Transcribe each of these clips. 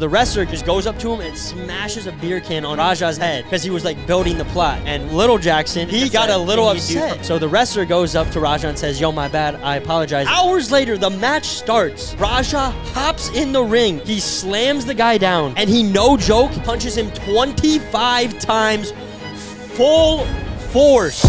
The wrestler just goes up to him and smashes a beer can on Raja's head because he was like building the plot. And Little Jackson, he got a little upset. So the wrestler goes up to Raja and says, "Yo, my bad, I apologize." Hours later, the match starts. Raja hops in the ring. He slams the guy down and he, no joke, punches him 25 times full force.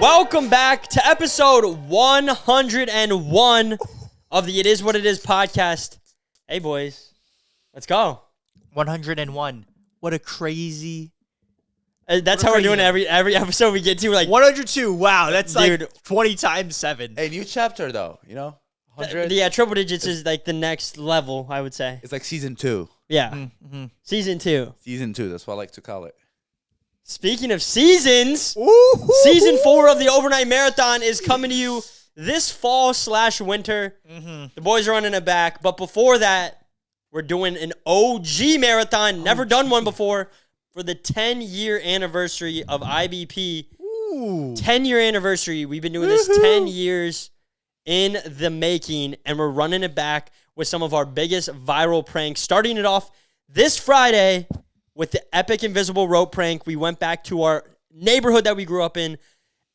Welcome back to episode 101 of the It Is What It Is podcast. Hey, boys. Let's go. 101. What a crazy... That's how we're doing every episode we get to. We're like 102. Wow, that's dude, like 20 times 7. Hey, new chapter, though, you know? 100. Yeah, triple digits is like the next level, I would say. It's like season 2. Yeah. Mm-hmm. Season 2. Season 2, that's what I like to call it. Speaking of seasons, Ooh. season 4 of the Overnight Marathon is coming to you this fall/winter. Mm-hmm. The boys are running it back. But before that, we're doing an OG marathon. Never done one before for the 10-year anniversary of IBP. Ooh. 10-year anniversary. We've been doing this 10 years in the making, and we're running it back with some of our biggest viral pranks. Starting it off this Friday with the epic invisible rope prank. We went back to our neighborhood that we grew up in,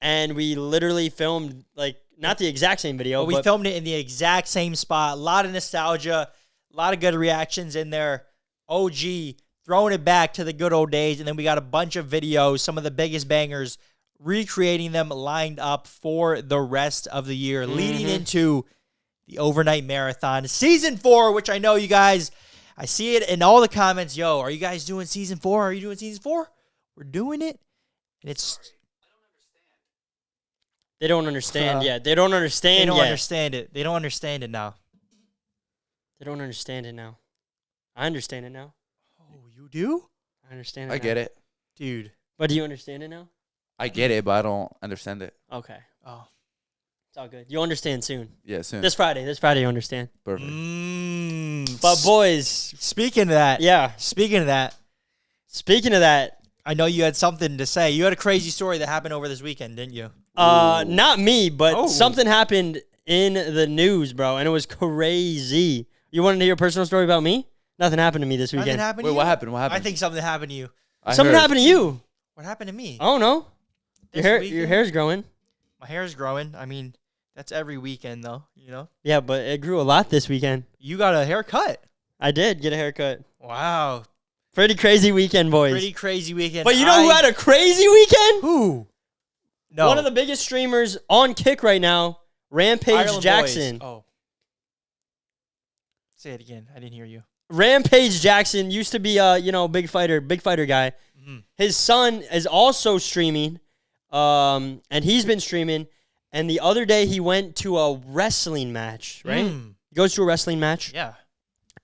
and we literally filmed, like, not the exact same video. But we filmed it in the exact same spot. A lot of nostalgia, a lot of good reactions in there. OG, throwing it back to the good old days. And then we got a bunch of videos, some of the biggest bangers, recreating them lined up for the rest of the year, leading into the Overnight Marathon. Season 4, which I know you guys... I see it in all the comments. Yo, are you guys doing season 4? Are you doing season 4? We're doing it. And it's... They don't understand yet. They don't understand They don't yet. understand it. They don't understand it now. They don't understand it now. I understand it now. Oh, you do? I understand it I now. get it. Dude. But do you understand it now? I get it, but I don't understand it. Okay. Oh. It's all good. You'll understand soon. Yeah, soon. This Friday you'll understand. Perfect. But boys, Speaking of that. yeah. Speaking of that, I know you had something to say. You had a crazy story that happened over this weekend, didn't you? not me, but Oh. something happened in the news, bro, and it was crazy. You wanted to hear a personal story about me? Nothing happened to me this Nothing weekend. happened Wait, to you? what happened? What happened? I think something happened to you. Something happened to you. What happened to me? I don't know. This Your weekend? hair's growing. My hair's growing. I mean, that's every weekend, though, you know? Yeah, but it grew a lot this weekend. You got a haircut. I did get a haircut. Wow. Pretty crazy weekend, boys. Pretty crazy weekend. But you know who had a crazy weekend? Who? No. One of the biggest streamers on Kick right now, Rampage Ireland Jackson. Boys. Oh. Say it again. I didn't hear you. Rampage Jackson used to be a big fighter guy. Mm-hmm. His son is also streaming, and he's been streaming. And the other day he went to a wrestling match, right? He goes to a wrestling match. Yeah.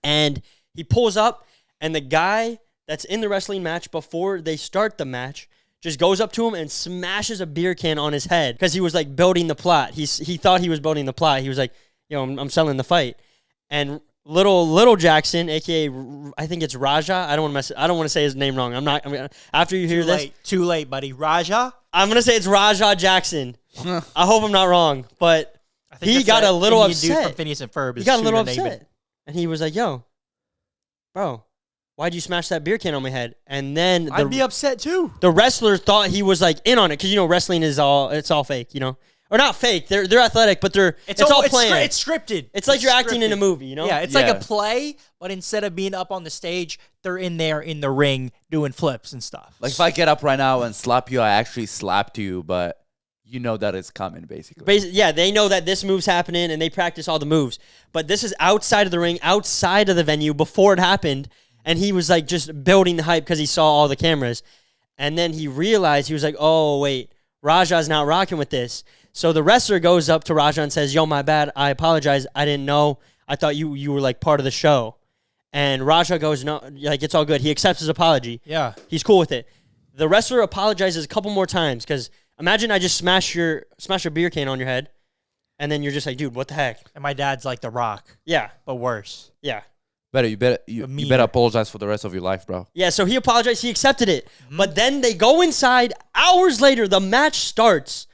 And he pulls up, and the guy that's in the wrestling match before they start the match just goes up to him and smashes a beer can on his head because he was like building the plot. He thought he was building the plot. He was like, I'm selling the fight. And Little Jackson, aka I think it's Raja. I don't want to say his name wrong. After you hear this, Too late, buddy. Raja. I'm gonna say it's Raja Jackson. I hope I'm not wrong, but I think he that's got that a little Indian dude upset. from Phineas and Ferb. He got a little upset, and he was like, "Yo, bro, why'd you smash that beer can on my head?" And then I'd be upset too. the wrestler thought he was like in on it because wrestling is all fake, or not fake. They're athletic, but it's all planned. It's scripted. It's like you're acting in a movie, Yeah, it's like a play, but instead of being up on the stage, they're in there in the ring doing flips and stuff. Like, if I get up right now and slap you, I actually slapped you, but you know that it's coming, basically. Yeah, they know that this move's happening, and they practice all the moves. But this is outside of the ring, outside of the venue, before it happened, and he was like just building the hype because he saw all the cameras. And then he realized, he was like, oh, wait, Raja's not rocking with this. So the wrestler goes up to Raja and says, "Yo, my bad, I apologize. I didn't know. I thought you were like part of the show." And Raja goes, "No, like it's all good." He accepts his apology. Yeah. He's cool with it. The wrestler apologizes a couple more times because imagine I just smash a beer can on your head, and then you're just like, "Dude, what the heck?" And my dad's like The Rock, Yeah, but worse. yeah. You better apologize for the rest of your life, bro. Yeah, so he apologized. He accepted it. But then they go inside. Hours later, the match starts.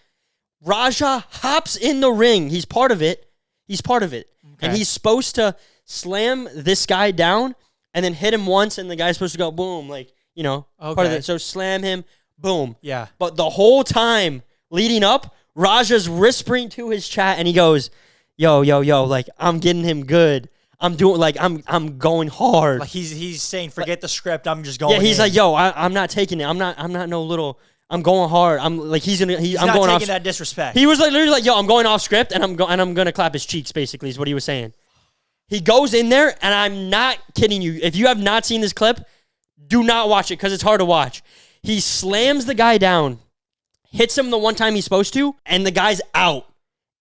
Raja hops in the ring. He's part of it. Okay. And he's supposed to slam this guy down and then hit him once, and the guy's supposed to go boom, like, you know, part of Okay. it. So slam him, boom. Yeah. But the whole time leading up, Raja's whispering to his chat, and he goes, yo, like, I'm getting him good. I'm doing, like, I'm going hard. Like he's saying, forget the script. I'm just going. Yeah, he's in. like, yo, I'm not taking it. I'm not no little. I'm going hard. I'm like, He's I'm not going taking off. that disrespect. He was like literally like, yo, I'm going off script, and I'm gonna clap his cheeks. Basically, is what he was saying. He goes in there, and I'm not kidding you. If you have not seen this clip, do not watch it because it's hard to watch. He slams the guy down, hits him the one time he's supposed to, and the guy's out.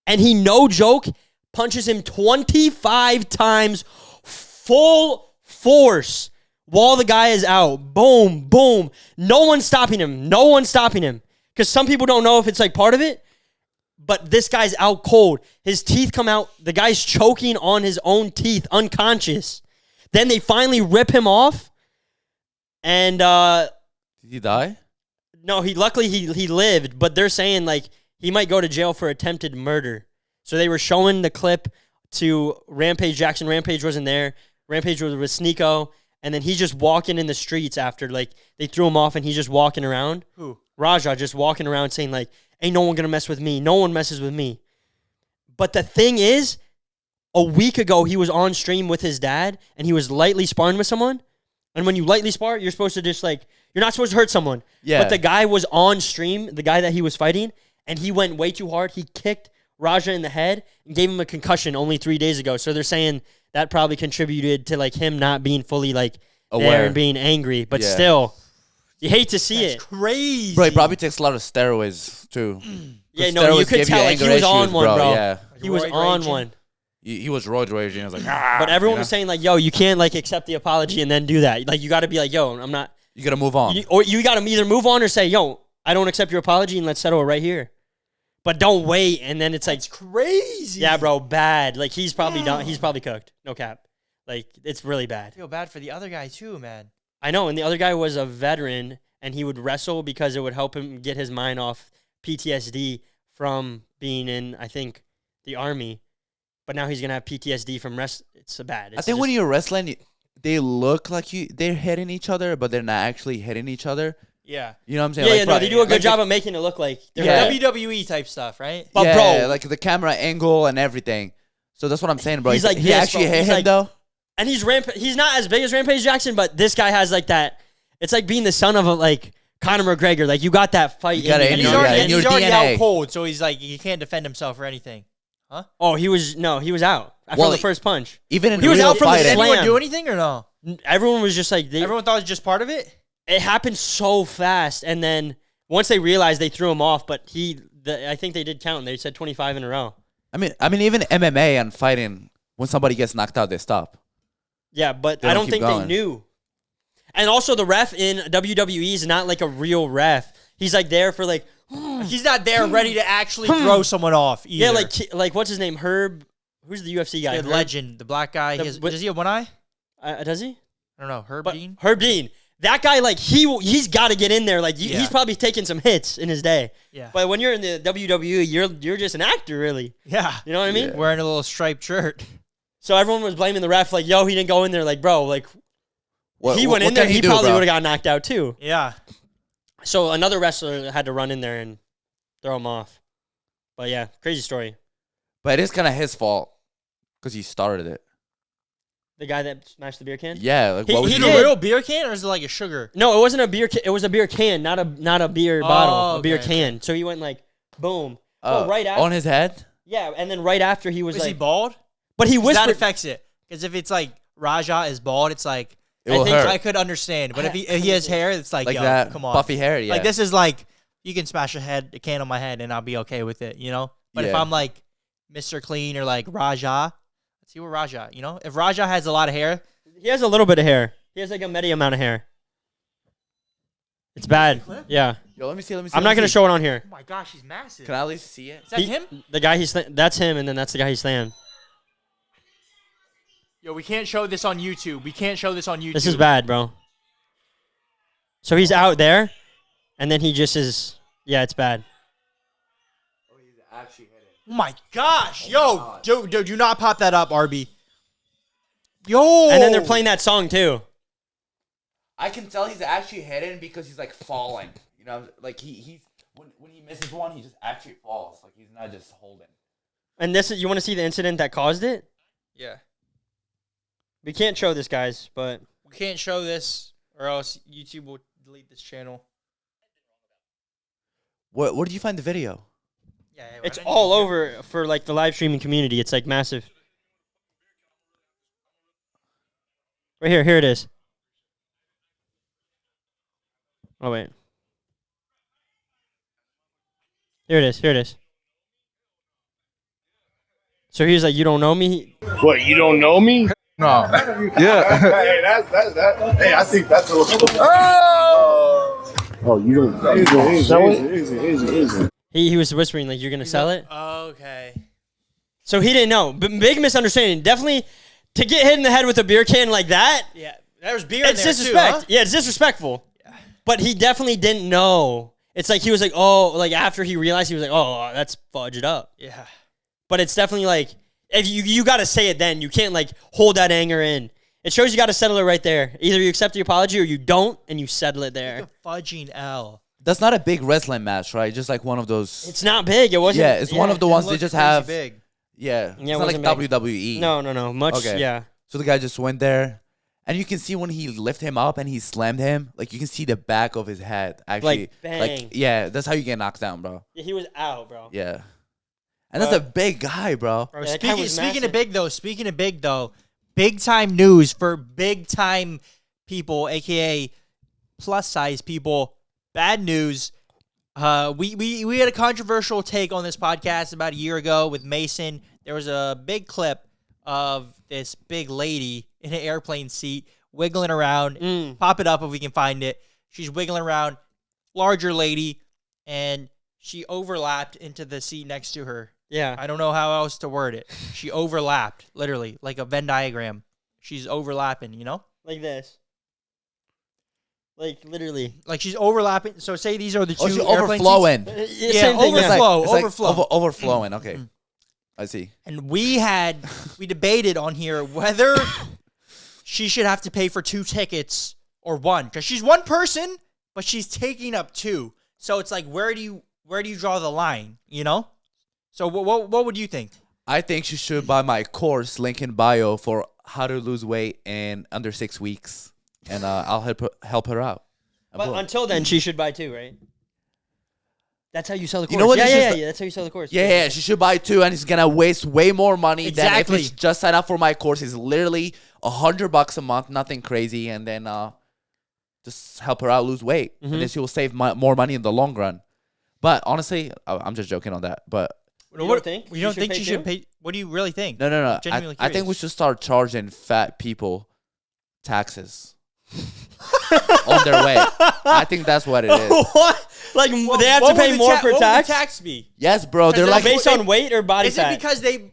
And he, no joke, punches him 25 times full force while the guy is out. Boom, boom. No one's stopping him. Because some people don't know if it's like part of it, but this guy's out cold. His teeth come out. The guy's choking on his own teeth, unconscious. Then they finally rip him off. And Did he die? no, luckily he lived, but they're saying like he might go to jail for attempted murder. So they were showing the clip to Rampage Jackson. Rampage wasn't there. Rampage was with Sneeko, and then he's just walking in the streets after like they threw him off, and he's just walking around. Who? Raja just walking around saying like, ain't no one gonna mess with me. No one messes with me. But the thing is, a week ago he was on stream with his dad, and he was lightly sparring with someone. And when you lightly spar, you're supposed to just like, you're not supposed to hurt someone. Yeah. But the guy was on stream, the guy that he was fighting, and he went way too hard. He kicked Raja in the head and gave him a concussion only 3 days ago. So they're saying that probably contributed to like him not being fully like Aware. there and being angry. But Yeah. still, you hate to see That's it. crazy. Bro, he probably takes a lot of steroids too. Yeah, 'Cause no, you steroids could give tell like he anger was on issues, one, bro. Yeah, He was Roid on raging. one. he was roid raging. I was like, ah, But everyone you was know? saying like, yo, you can't like accept the apology and then do that. Like you got to be like, yo, I'm not. You gotta move on. Or you got to either move on or say, yo, I don't accept your apology and let's settle it right here. But don't wait, and then it's like, It's crazy. yeah, bro, bad. Like he's probably done. He's probably cooked. No cap. Like it's really bad. I feel bad for the other guy too, man. I know. And the other guy was a veteran, and he would wrestle because it would help him get his mind off PTSD from being in, I think, the army. But now he's gonna have PTSD from It's bad. I think when you're wrestling, they look like they're hitting each other, but they're not actually hitting each other. Yeah. You know what I'm saying? yeah, Like, yeah, no, they do a like good job of making it look like they're Yeah. WWE type stuff, right? But yeah, bro, like the camera angle and everything. So that's what I'm saying, bro. He's like he this, actually bro. hit He's him like- though. and he's not as big as Rampage Jackson, but this guy has like that. It's like being the son of a like Conor McGregor. Like you got that fight. You got it in in And you, he's your- know? already, yeah, and in he's your already DNA. out cold, so he's like, he can't defend himself or anything. Oh, he was out from Well, the first punch. Even in He was real out from the Did fighting, slam. anyone do anything or no? Everyone was just like Everyone thought it was just part of it? it happened so fast, and then once they realized, they threw him off. But I think they did count. They said 25 in a row. I mean, even MMA and fighting, when somebody gets knocked out, they stop. Yeah, but They I don't don't keep think going. they knew. And also, the ref in WWE is not like a real ref. He's like there for like, He's not there ready to actually throw someone off either. yeah, like what's his name? Herb. Who's the UFC guy? the Herb? legend, the black guy. Does he have one eye? Does he? I don't know. Herb But Dean? Herb Dean. That guy, like he's got to get in there. Like Yeah. he's probably taken some hits in his day. Yeah. But when you're in the WWE, you're just an actor, really. Yeah. You know what I mean? Yeah. Wearing a little striped shirt. So everyone was blaming the ref, like, yo, he didn't go in there. Like, bro, like he went in there, can he do, probably bro? would have got knocked out too. Yeah. So another wrestler had to run in there and throw him off. But yeah, crazy story. But it is kind of his fault because he started it. The guy that smashed the beer can. Yeah, like He- what was he he Is it did. a real beer can or is it like a sugar? No, it wasn't a beer. It was a beer can, not a beer bottle. A beer okay. can. So he went like, boom. Oh, right after. on his head? Yeah, and then right after he was Is he like, bald? but he 'Cause that whispered. affects it. Because if it's like Raja is bald, it's like It I will think hurt. I could understand. But if he has hair, it's like, Like yo, that come on. puffy hair, yeah. Like this is like you can smash a can on my head and I'll be okay with it, you know? But if Yeah. I'm like Mr. Clean or like Raja, let's see what Raja, you know? If Raja has a lot of hair, He has a little bit of hair. He has like a medium amount of hair. It's bad. Yeah. Yo, let me see. I'm not gonna show it on here. oh my gosh, he's massive. Can I at least see it? Is that He- him? The guy that's him, and then that's the guy he's slaying. Yo, we can't show this on YouTube. We can't show this on YouTube. This is bad, bro. So he's out there, and then he just is. Yeah, it's bad. Oh, he's Oh my gosh. Yo, dude, do not pop that up, Arby. Yo. And then they're playing that song too. I can tell he's actually hidden because he's like falling. You know, like he's when he misses one, he just actually falls. Like he's not just holding. And this is, you want to see the incident that caused it? Yeah. We can't show this, guys, but We can't show this or else YouTube will delete this channel. Where did you find the video? Yeah, it's all over for like the live streaming community. It's like massive. Right here, here it is. Oh wait. Here it is, here it is. So he's like, "You don't know me?" What, you don't know me? No. Yeah. Hey, hey, I think that's a little. Oh, you don't sell it? Easy. He was whispering like, "You're gonna sell it." Okay. So he didn't know. But big misunderstanding. Definitely to get hit in the head with a beer can like that. Yeah, there was beer in It's there disrespect. too, huh? Yeah, it's disrespectful. Yeah. But he definitely didn't know. It's like he was like, "Oh," like after he realized, he was like, "Oh, that's fudged up." Yeah. But it's definitely like, if you got to say it then. You can't like hold that anger in. It shows you got to settle it right there. Either you accept the apology or you don't, and you settle it there. Like a fudging L. That's not a big wrestling match, right? Just like one of those. It's not big. It wasn't. Yeah, it's one of the ones they just have. Big. Yeah, Yeah, it's it not like wasn't big. WWE. No. Much. Okay. Yeah. So the guy just went there, and you can see when he lifted him up and he slammed him, like you can see the back of his head actually. Like, bang. Yeah, that's how you get knocked down, bro. Yeah, he was out, bro. Yeah, and that's a big guy, bro. Bro, Yeah, that guy was speaking massive. of big though, big time news for big time people, aka plus size people. Bad news. We had a controversial take on this podcast about a year ago with Mason. There was a big clip of this big lady in an airplane seat wiggling around. Pop it up if we can find it. She's wiggling around, larger lady, and she overlapped into the seat next to her. Yeah. I don't know how else to word it. She overlapped, literally, like a Venn diagram. She's overlapping, you know? Like this. Like literally. Like she's overlapping. So say these are the two Oh, she's airplane overflowing. seats. Yeah, Yeah, same thing. It's like- overflow, it's like overflow. overflowing. Okay, I see. And we debated on here whether she should have to pay for 2 tickets or 1, because she's one person, but she's taking up 2. So it's like, where do you draw the line? You know? So what would you think? I think she should buy my course, link in bio, for how to lose weight in under 6 weeks, and I'll help her out. But until then, she should buy 2, right? That's how you sell the course. You know what? Yeah, This is that's how you sell the course. Yeah, she should buy 2, and it's gonna waste way more money than if Exactly. it's just sign up for my course. It's literally $100 a month, nothing crazy, and then just help her out lose weight, and then she will save more money in the long run. But honestly, I'm just joking on that. But You don't think? You don't think pay she too? should pay? What do you really think? no. Genuinely I think we curious. should start charging fat people taxes on their weight. I think that's what it is. What? Like they have to What would pay the more ta- per what would tax? the tax be? Yes, bro. They're they're like Based on weight or body Is fat? it because they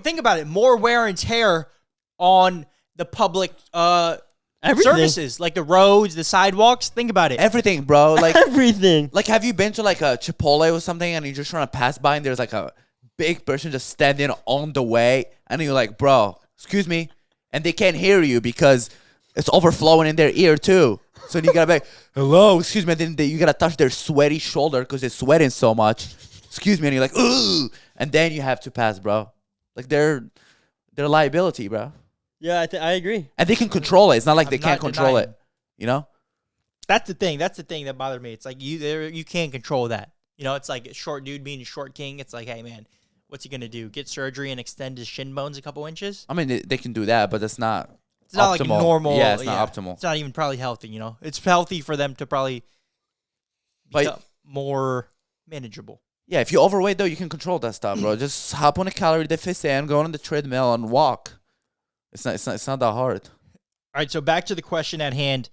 think about it, more wear and tear on the public Everything. services, like the roads, the sidewalks? Think about it. everything, bro. Like Everything. Like, have you been to like a Chipotle or something, and you're just trying to pass by, and there's like a big person just standing on the way, and you're like, bro, excuse me, and they can't hear you because it's overflowing in their ear too. So you gotta be like, hello, excuse me, and then you gotta touch their sweaty shoulder because they're sweating so much. Excuse me, and you're like, ooh, and then you have to pass, bro. Like they're liability, bro, Yeah, I agree. and they can control it. It's not like they I'm can't not control denying. it, you know. That's the thing. That's the thing that bothered me. It's like you can't control that. You know, it's like a short dude being a short king. It's like, hey man, what's he gonna do? Get surgery and extend his shin bones a couple inches? I mean, they can do that, but that's not. It's not optimal. like normal. Yeah, it's not optimal. It's not even probably healthy. You know, it's healthy for them to probably But- become more manageable. Yeah, if you're overweight though, you can control that stuff, bro. Just hop on a calorie deficit and go on the treadmill and walk. It's not that hard. All right, so back to the question at hand.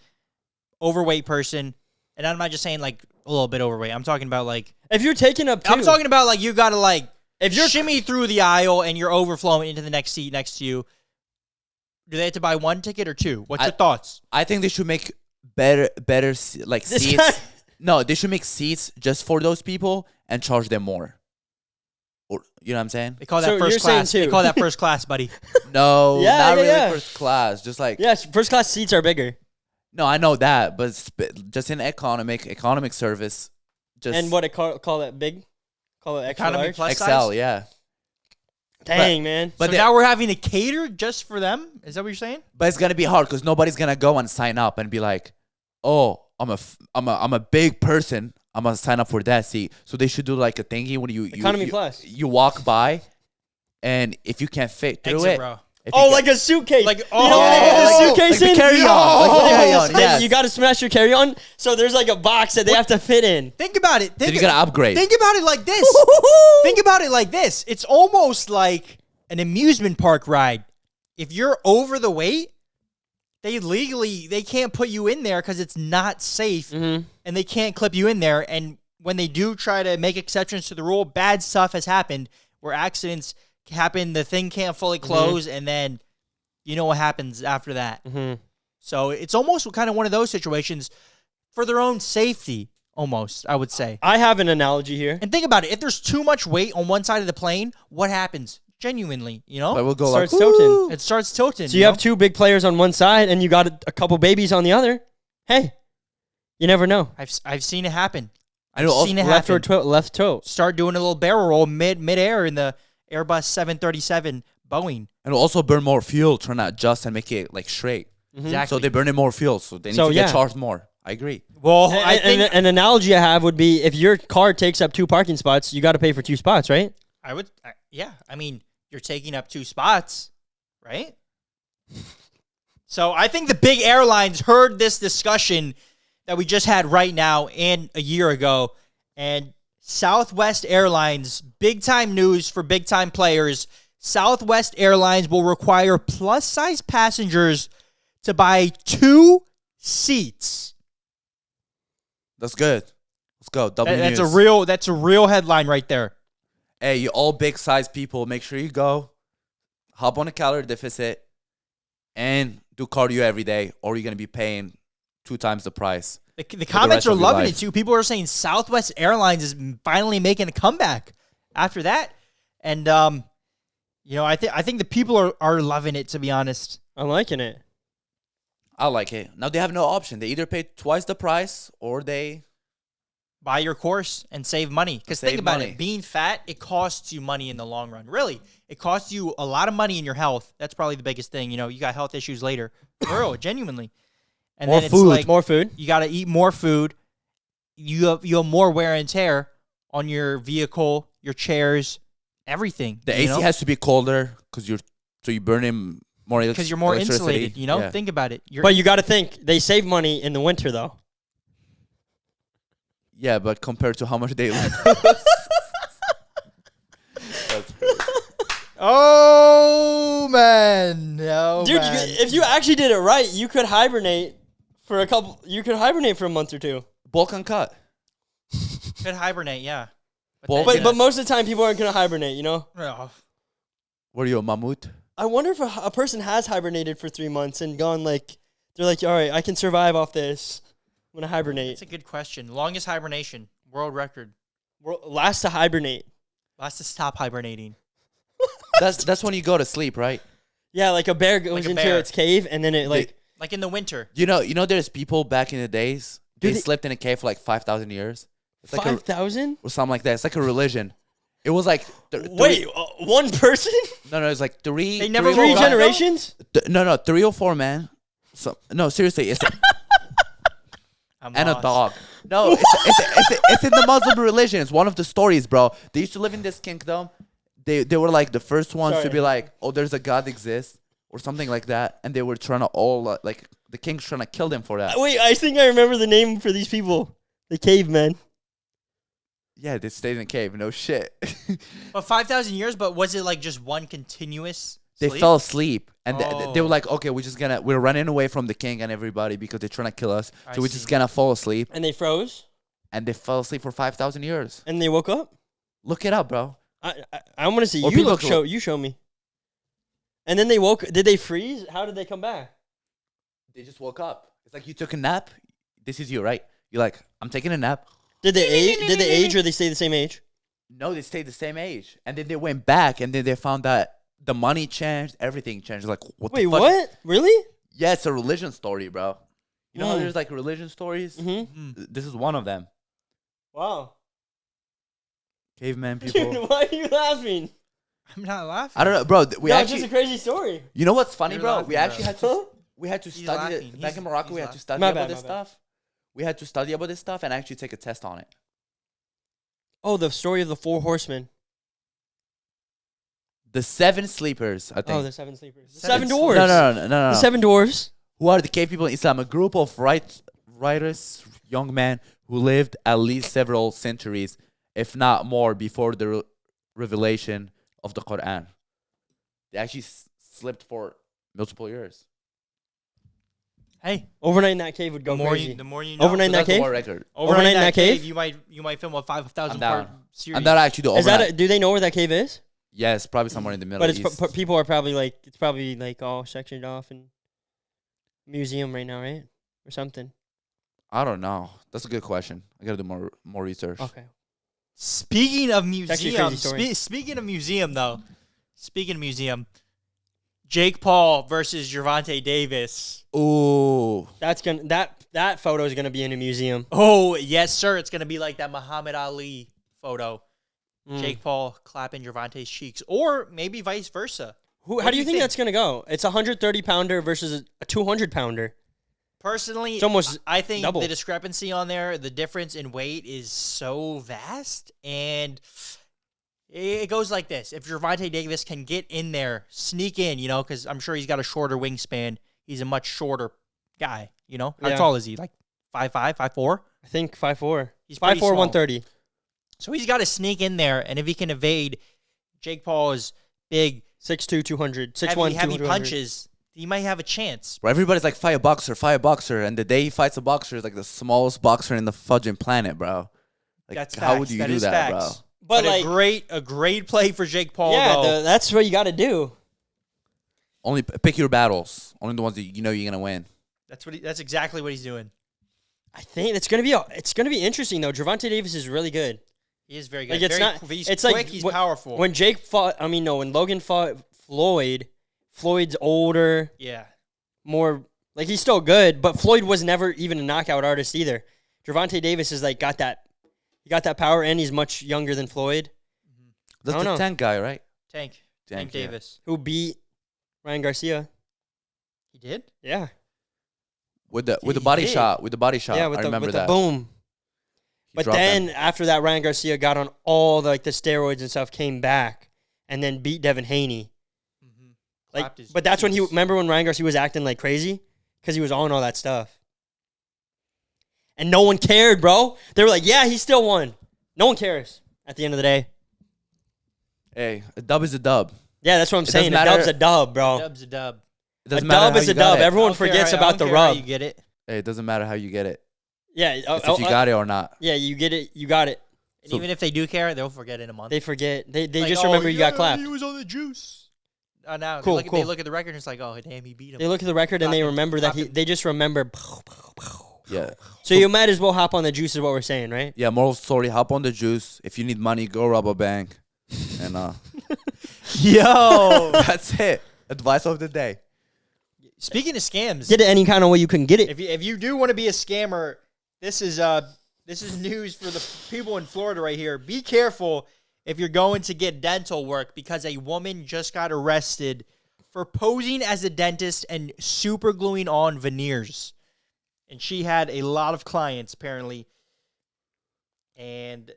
Overweight person, and I'm not just saying like a little bit overweight. I'm talking about like If you're taking up 2, I'm talking about like you gotta like if you're shimmy through the aisle and you're overflowing into the next seat next to you. Do they have to buy 1 ticket or 2? What's your thoughts? I think they should make better like This seats. guy- No, they should make seats just for those people and charge them more. Or you know what I'm saying? They call that So you're first saying class. They two. call that first class, buddy. No, Yeah, not yeah, really yeah. first class. Just like Yes, first class seats are bigger. no, I know that, but just in economic service. Just And what call it big? Call it extra Economy large? plus XL, size? yeah. Dang, man. But So they- now we're having to cater just for them? Is that what you're saying? But it's gonna be hard because nobody's gonna go and sign up and be like, "Oh, I'm a big person. I'm gonna sign up for that seat." So they should do like a thingy when you Economy plus. You walk by, and if you can't fit through Exit it, row. if you Oh, can- like a suitcase. Like, you oh, know, when they put like- a suitcase like in? the carry-on, Yo! like the carry-on, yes. You got to smash your carry-on, so there's like a box that they have to fit in. Think about it. then you gotta upgrade. Think about it like this. Think about it like this. It's almost like an amusement park ride. If you're over the weight, they can't put you in there because it's not safe, Mm-hmm. and they can't clip you in there. And when they do try to make exceptions to the rule, bad stuff has happened where accidents happen. The thing can't fully close, and then you know what happens after that. Mm-hmm. So it's almost kind of one of those situations for their own safety, almost, I would say. I have an analogy here. And think about it. If there's too much weight on one side of the plane, what happens? Genuinely, you know? But we'll go Starts like tilting. "Woo." It starts tilting. So you have two big players on one side, and you got a couple babies on the other. Hey, you never know. I've seen it happen. I know. seen it Left or happen. left toe. Start doing a little barrel roll mid-air in the Airbus 737 Boeing. And it'll also burn more fuel trying to adjust and make it like straight. Exactly. So they burn in more fuel, so they need So, to yeah. get charged more. I agree. well, And, I think an analogy I have would be if your car takes up 2 parking spots, you got to pay for 2 spots, right? I would. Yeah. I mean, you're taking up 2 spots, right? So I think the big airlines heard this discussion that we just had right now and a year ago, and Southwest Airlines, big time news for big time players. Southwest Airlines will require plus size passengers to buy 2 seats. That's good. Let's go. Double news. That's a real headline right there. Hey, you all big size people, make sure you go. Hop on a calorie deficit and do cardio every day, or you're gonna be paying 2 times the price. The comments rest are of your loving life. it too. People are saying Southwest Airlines is finally making a comeback after that, and you know, I think the people are loving it, to be honest. I'm liking it. I like it. Now they have no option. They either pay twice the price or they Buy your course and save money. Because think Save about money. it, being fat, it costs you money in the long run. Really, it costs you a lot of money in your health. That's probably the biggest thing. You know, you got health issues later. For real, genuinely. And More then it's food. like More food. you got to eat more food. You have more wear and tear on your vehicle, your chairs, everything. the AC has to be colder because you're burning more because you're more electricity. insulated. You know, Yeah. think about it. But you got to think they save money in the winter though. Yeah, but compared to how much they lose. Oh man, oh Dude, man. if you actually did it right, you could hibernate for a month or 2. Bulk and cut. Could hibernate, yeah. Well, then- But most of the time, people aren't gonna hibernate. You know. Oh, What are you, a mammoth? I wonder if a person has hibernated for 3 months and gone like, they're like, all right, I can survive off this. I'm gonna hibernate. that's a good question. Longest hibernation, world record. Last to hibernate. Last to stop hibernating. That's when you go to sleep, right? Yeah, like a bear goes Like a into bear. its cave and then it like. Like in the winter. You know, there's people back in the days. Dude, They slept in a cave for like 5,000 years. It's like 5,000? or something like that. It's like a religion. It was like Wait, one person? no, it's like three. They never three or Three woke up, four- generations? No, 3 or 4 men. So no, seriously, it's I'm and a lost. dog. No, it's in the Muslim religion. It's one of the stories, bro. They used to live in this kingdom. They were like the first ones to Sorry. be like, oh, there's a God exists or something like that, and they were trying to all like the king's trying to kill them for that. Wait, I think I remember the name for these people. The cavemen. Yeah, they stayed in a cave. No shit. But 5,000 years, but was it like just one continuous They sleep? fell asleep and they were Oh. like, okay, we're running away from the king and everybody because they're trying to kill us. I So we're see. just gonna fall asleep. And they froze. And they fell asleep for 5,000 years. And they woke up. Look it up, bro. I want to see. Or You people look. You show me. And then they woke. Did they freeze? How did they come back? They just woke up. It's like you took a nap. This is you, right? You're like, I'm taking a nap. Did they age? Did they age or they stay the same age? No, they stayed the same age, and then they went back, and then they found that the money changed, everything changed. Like, what? Wait, the fuck? what? Really? Yeah, it's a religion story, bro. You know how Mm. there's like religion stories? Mm-hmm. This is one of them. Wow. Caveman people. Dude, why are you laughing? I'm not laughing. I don't know, bro. We No, it's actually. just a crazy story. You know what's funny, You're bro? laughing, We actually bro. had to. Huh? We had to He's study laughing. it back in Morocco. We had to He's study My about bad, this my bad. stuff. We had to study about this stuff and actually take a test on it. Oh, the story of the 4 horsemen. The 7 sleepers, I think. Oh, the 7 sleepers. The Seven 7 dwarves. No. The 7 dwarves. Who are the cave people in Islam? A group of righteous young men who lived at least several centuries, if not more, before the revelation of the Quran. They actually slept for multiple years. Hey, Overnight in that cave would go the more crazy. you, the more you know. Overnight in that That's the cave? world record. Overnight in that cave, cave? you might film a 5,000 I'm part down. series. And that actually do Is that overnight. do they know where that cave is? Yes, probably somewhere in the Middle But it's East. people are probably like it's probably like all sectioned off in museum right now, right? Or something. I don't know. That's a good question. I gotta do more research. Okay. Speaking of actually a crazy museum, story. speaking of museum though, speaking of museum, Jake Paul versus Gervonta Davis. Ooh. That's gonna that photo is gonna be in a museum. Oh yes, sir. It's gonna be like that Muhammad Ali photo. Mm. Jake Paul clapping Gervonta's cheeks, or maybe vice versa. How do you think that's gonna go? It's a 130-pounder versus a 200-pounder. Personally, It's almost I think double. the discrepancy on there, the difference in weight is so vast, and it goes like this: if Gervonta Davis can get in there, sneak in, because I'm sure he's got a shorter wingspan. He's a much shorter guy. How Yeah. tall is he? Like 5'5", 5'4"? I think 5'4". He's 5'4", pretty small. 130. So he's got to sneak in there, and if he can evade Jake Paul's big, 6'2", 200, 6'1", heavy 200. punches, he might have a chance. Bro, everybody's like, fight a boxer. And the day he fights a boxer is like the smallest boxer in the fudging planet, bro. Like, That's how facts. would you That do is that, facts. bro? But a like, great play for Jake Paul. yeah, though. that's what you got to do. Only pick your battles. Only the ones that you know you're gonna win. That's exactly what he's doing. I think it's gonna be interesting though. Gervonta Davis is really good. He is very good. Like, it's Very not- He's it's quick. like He's wh- powerful. When Logan fought Floyd, Floyd's older, yeah. more like he's still good, but Floyd was never even a knockout artist either. Gervonta Davis is like got that power, and he's much younger than Floyd, That's don't the know. tank guy, right? Tank Tank, yeah. Davis. who beat Ryan Garcia. He did. Yeah, With the he body did. shot. With the body shot. yeah, I with the remember that. boom. He But dropped then them. after that, Ryan Garcia got on all the steroids and stuff, came back, and then beat Devin Haney. Mm-hmm. Like, but that's when remember when Ryan Garcia was acting like crazy because he was on all that stuff, and no one cared, bro. They were like, "Yeah, he still won." No one cares at the end of the day. Hey, a dub is a dub. Yeah, that's what I'm It saying. doesn't A dub's matter- a dub, bro. Dub's a dub. It A doesn't matter dub how is you a got dub. it. Everyone I don't care forgets how- I about don't the care how rub. you get it. Hey, it doesn't matter how you get it. Yeah, It's if you got it or not. Yeah, you get it. You got it. And So- even if they do care, they'll forget in a month. They forget. They Like, just oh, remember you got yeah, clapped. He was on the juice. Now Cool, they cool. look at the record and it's like, oh damn, he beat him. They look at the record and they Clap him, remember that clap him. they just remember. Yeah. So you might as well hop on the juice, is what we're saying, right? Yeah, moral story, hop on the juice. If you need money, go rob a bank. And Yo. that's it. Advice of the day. Speaking of scams, Get it any kind of way you can get it. if you do want to be a scammer, this is news for the people in Florida right here. Be careful if you're going to get dental work because a woman just got arrested for posing as a dentist and super gluing on veneers. And she had a lot of clients apparently. And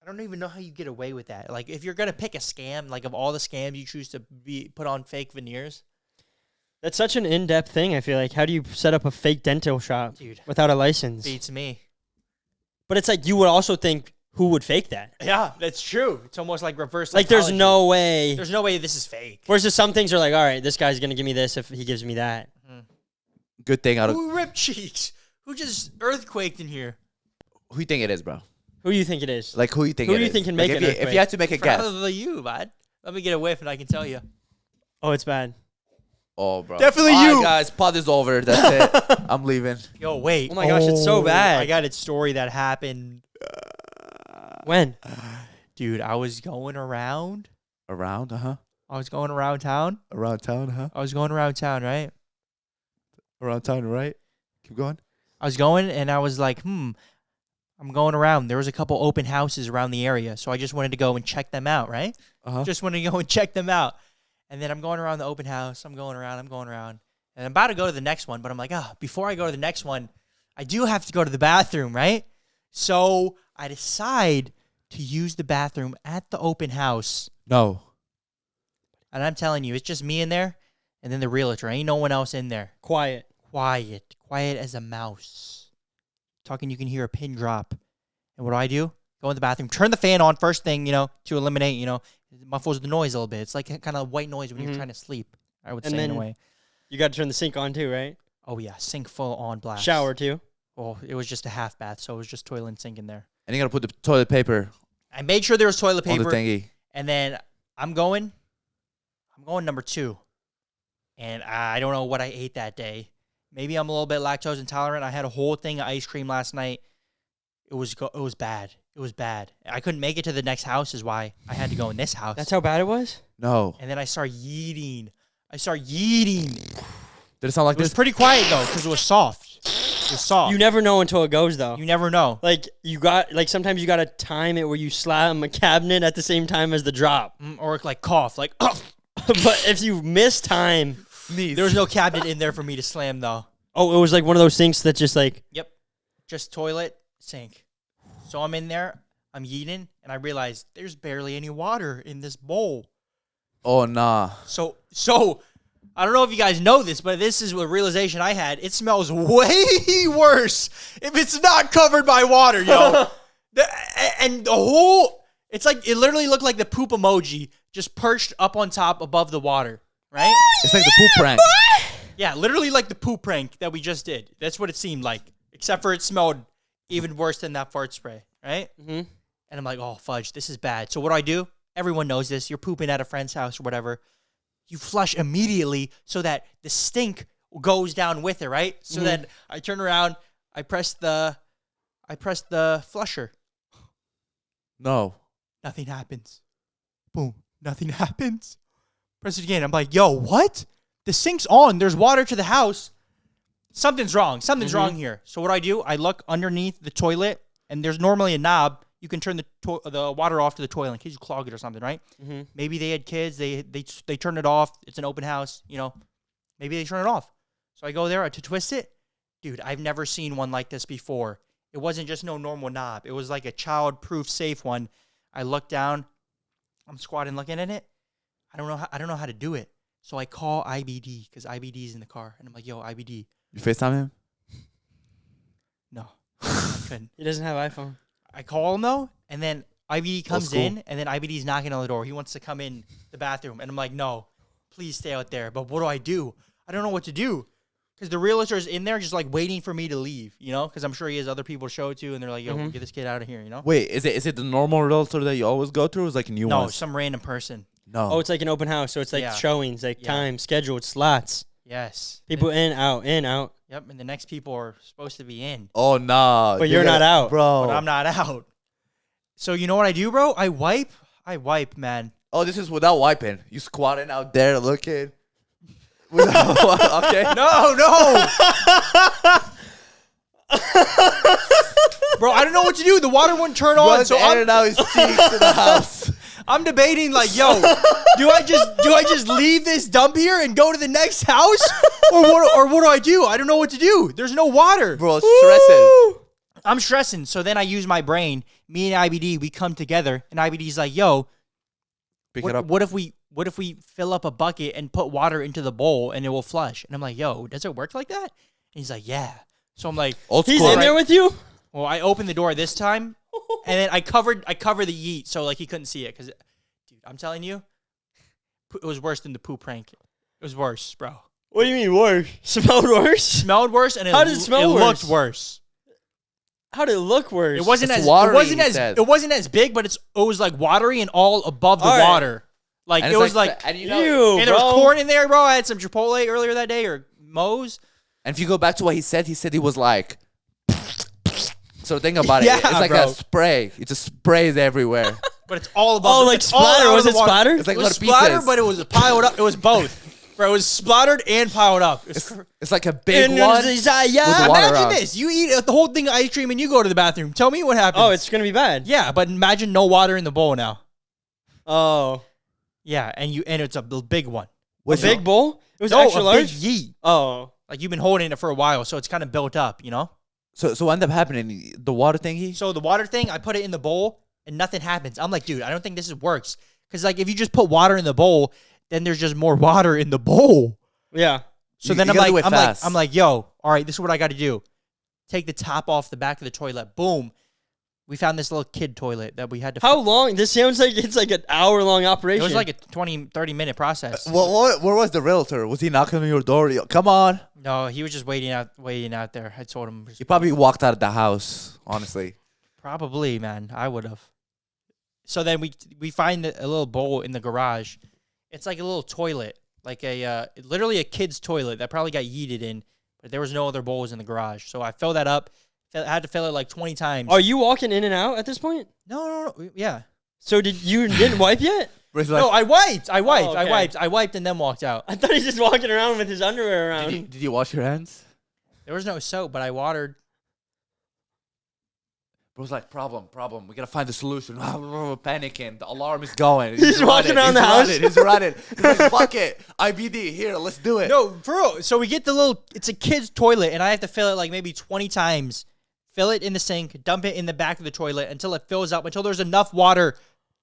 I don't even know how you get away with that. Like if you're going to pick a scam, like of all the scams you choose to put on fake veneers, That's such an in-depth thing, I feel like. How do you set up a fake dental shop dude, without a license? beats me. But it's like you would also think, who would fake that? Yeah, that's true. It's almost like reverse Like there's psychology. no way. There's no way this is fake. Versus some things are like, all right, this guy's going to give me this if he gives me that. Good thing out of Who ripped cheeks? Who just earthquaked in here? who you think it is, bro? Who do you think it is? Like who you think Who it do you is? think can Like, make if an you, if earthquake? you had to make a guess. Probably you, bud. Let me get a whiff and I can tell you. Oh, it's bad. Oh, bro. Definitely All you. right, guys, pod is over. That's it. I'm leaving. Yo, wait. Oh my gosh, it's so bad. I got a story that happened When? Dude, I was going around. Around, I was going around town. Around town, I was going around town, right? Around town, right? Keep going. I was going and I was like, I'm going around. There was a couple open houses around the area. So I just wanted to go and check them out, right? Just wanted to go and check them out. And then I'm going around the open house. I'm going around. And I'm about to go to the next one. But I'm like, before I go to the next one, I do have to go to the bathroom, right? So I decide to use the bathroom at the open house. No. And I'm telling you, it's just me in there and then the realtor. Ain't no one else in there. Quiet. Quiet as a mouse. Talking, you can hear a pin drop. And what do? Go in the bathroom, turn the fan on first thing, to eliminate, it muffles the noise a little bit. It's like kind of white noise when you're trying to sleep, I would say in a way. You got to turn the sink on too, right? Oh, yeah, sink full on blast. Shower too. Well, it was just a half bath, so it was just toilet and sink in there. And you got to put the toilet paper I made sure there was toilet on the paper. thingy. And then I'm going number 2. And I don't know what I ate that day. Maybe I'm a little bit lactose intolerant. I had a whole thing of ice cream last night. It was bad. It was bad. I couldn't make it to the next house is why I had to go in this house. That's how bad it was? No. And then I start yeeting. Did it sound like It was this? pretty quiet, though, because it was soft. It was soft. You never know until it goes, though. You never know. Like, sometimes you got to time it where you slam a cabinet at the same time as the drop. Or like cough, like, But if you miss time. there was no cabinet in there for me to slam, though. Oh, it was like one of those sinks that just like. Yep. Just toilet, sink. So I'm in there, I'm yeeting, and I realize there's barely any water in this bowl. Oh, nah. So I don't know if you guys know this, but this is a realization I had. It smells way worse if it's not covered by water, yo. And the whole, it's like, it literally looked like the poop emoji just perched up on top above the water, right? It's like the poop prank. Yeah, literally like the poop prank that we just did. That's what it seemed like, except for it smelled even worse than that fart spray, right? Mm-hmm. And I'm like, oh, fudge, this is bad. So what do? Everyone knows this. You're pooping at a friend's house or whatever. You flush immediately so that the stink goes down with it, right? So then I turn around, I press the flusher. No. Nothing happens. Boom. Nothing happens. Press it again. I'm like, yo, what? The sink's on. There's water to the house. Something's wrong. Something's wrong here. So what do? I look underneath the toilet, and there's normally a knob. You can turn the water off to the toilet in case you clog it or something, right? Mm-hmm. Maybe they had kids. They turned it off. It's an open house. Maybe they turn it off. So I go there to twist it. Dude, I've never seen one like this before. It wasn't just no normal knob. It was like a child-proof, safe one. I look down. I'm squatting looking at it. I don't know how to do it. So I call IBD because IBD is in the car, and I'm like, "Yo, IBD." You FaceTime him? No, I couldn't. He doesn't have iPhone. I call him though, and then IBD comes school. in, and then IBD's knocking on the door. He wants to come in the bathroom, and I'm like, "No, please stay out there." But what do? I don't know what to do because the realtor's in there just like waiting for me to leave, because I'm sure he has other people to show it to, and they're like, "Yo, get this kid out of here," Wait, is it the normal realtor that you always go through, or is it like a new one? No, some random person. No. Oh, it's like an open house, so it's like showings, like time, scheduled, slots. Yes. People in, out, in, out. Yep, and the next people are supposed to be in. Oh, nah. But you're not out. Bro. But I'm not out. So you know what I do, bro? I wipe, man. Oh, this is without wiping. You squatting out there looking. Okay. No. Bro, I don't know what to do. The water wouldn't turn on. Runs So in and out his cheeks to the house. I'm debating like, yo, do I just leave this dump here and go to the next house? Or what do I do? I don't know what to do. There's no water. Bro, stressing. I'm stressing. So then I use my brain. Me and IBD, we come together, and IBD's like, yo, Pick it up. what if we fill up a bucket and put water into the bowl and it will flush? And I'm like, yo, does it work like that? And he's like, yeah. So I'm like, Old He's school. in there with you? well, I opened the door this time, and then I cover the yeet so like he couldn't see it. Because, dude, I'm telling you, it was worse than the poop prank. It was worse, bro. What do you mean worse? Smelled worse? Smelled worse, and How did it smell worse? looked worse. How did it look worse? It wasn't It's as watery, it wasn't he as said. it wasn't as big, but it was like watery and all above the All right. water. Like And it it's was like and Ew, and there was bro. corn in there, bro. I had some Chipotle earlier that day or Moe's. And if you go back to what he said he was like. So think about it. Yeah, It's like bro. a spray. It just sprays everywhere. but it's all above. Oh, like it's all splatter? out of Was the it water. splatter? It's like It was little splatter, pieces. but it was piled up. It was both, bro. It was splattered and piled up. It's like a big one. Desire. with water Imagine around. this: you eat the whole thing of ice cream and you go to the bathroom. Tell me what happens. Oh, it's gonna be bad. yeah, but imagine no water in the bowl now. Oh, Yeah, and it's a big one. a big bowl? It was No, extra a large. big yeet. Oh, Like you've been holding it for a while, so it's kind of built up, you know. So what ended up happening? The water thingy? So the water thing, I put it in the bowl and nothing happens. I'm like, dude, I don't think this works. Because like if you just put water in the bowl, then there's just more water in the bowl. yeah. So You- then you I'm gotta do like, it fast. I'm like, yo, all right, this is what I got to do. Take the top off the back of the toilet. Boom. We found this little kid toilet that we had to. How long? This sounds like it's like an hour-long operation. It was like a 20, 30-minute process. Where was the realtor? Was he knocking on your door? Come on. No, he was just waiting out there. I told him. He probably walked out of the house, honestly. Probably, man. I would have. So then we find a little bowl in the garage. It's like a little toilet, like literally a kid's toilet that probably got yeeted in, but there was no other bowls in the garage. So I filled that up. I had to fill it like 20 times. Are you walking in and out at this point? No. Yeah. So didn't wipe yet? Where he's like, No, I wiped. I okay. wiped and then walked out. I thought he's just walking around with his underwear around. did you wash your hands? There was no soap, but I watered. Bro's like, problem. We gotta find the solution. Panicking. The alarm is going. He's walking around the house. He's running. He's like, bucket, IBD, here, let's do it. No, for real. So we get it's a kid's toilet, and I have to fill it like maybe 20 times. Fill it in the sink, dump it in the back of the toilet until it fills up, until there's enough water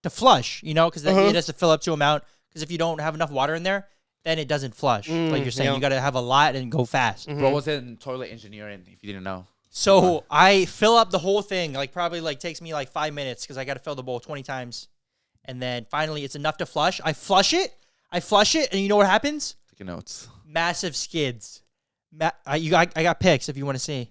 to flush, you know, because it has to fill up to amount. Because if you don't have enough water in there, then it doesn't flush. Like you're saying, yeah. you got to have a lot and go fast. Bro was in toilet engineering, if you didn't know. So I fill up the whole thing, like probably like takes me like 5 minutes because I got to fill the bowl 20 times. And then finally it's enough to flush. I flush it, and you know what happens? Taking notes. Massive skids. I got pics if you want to see.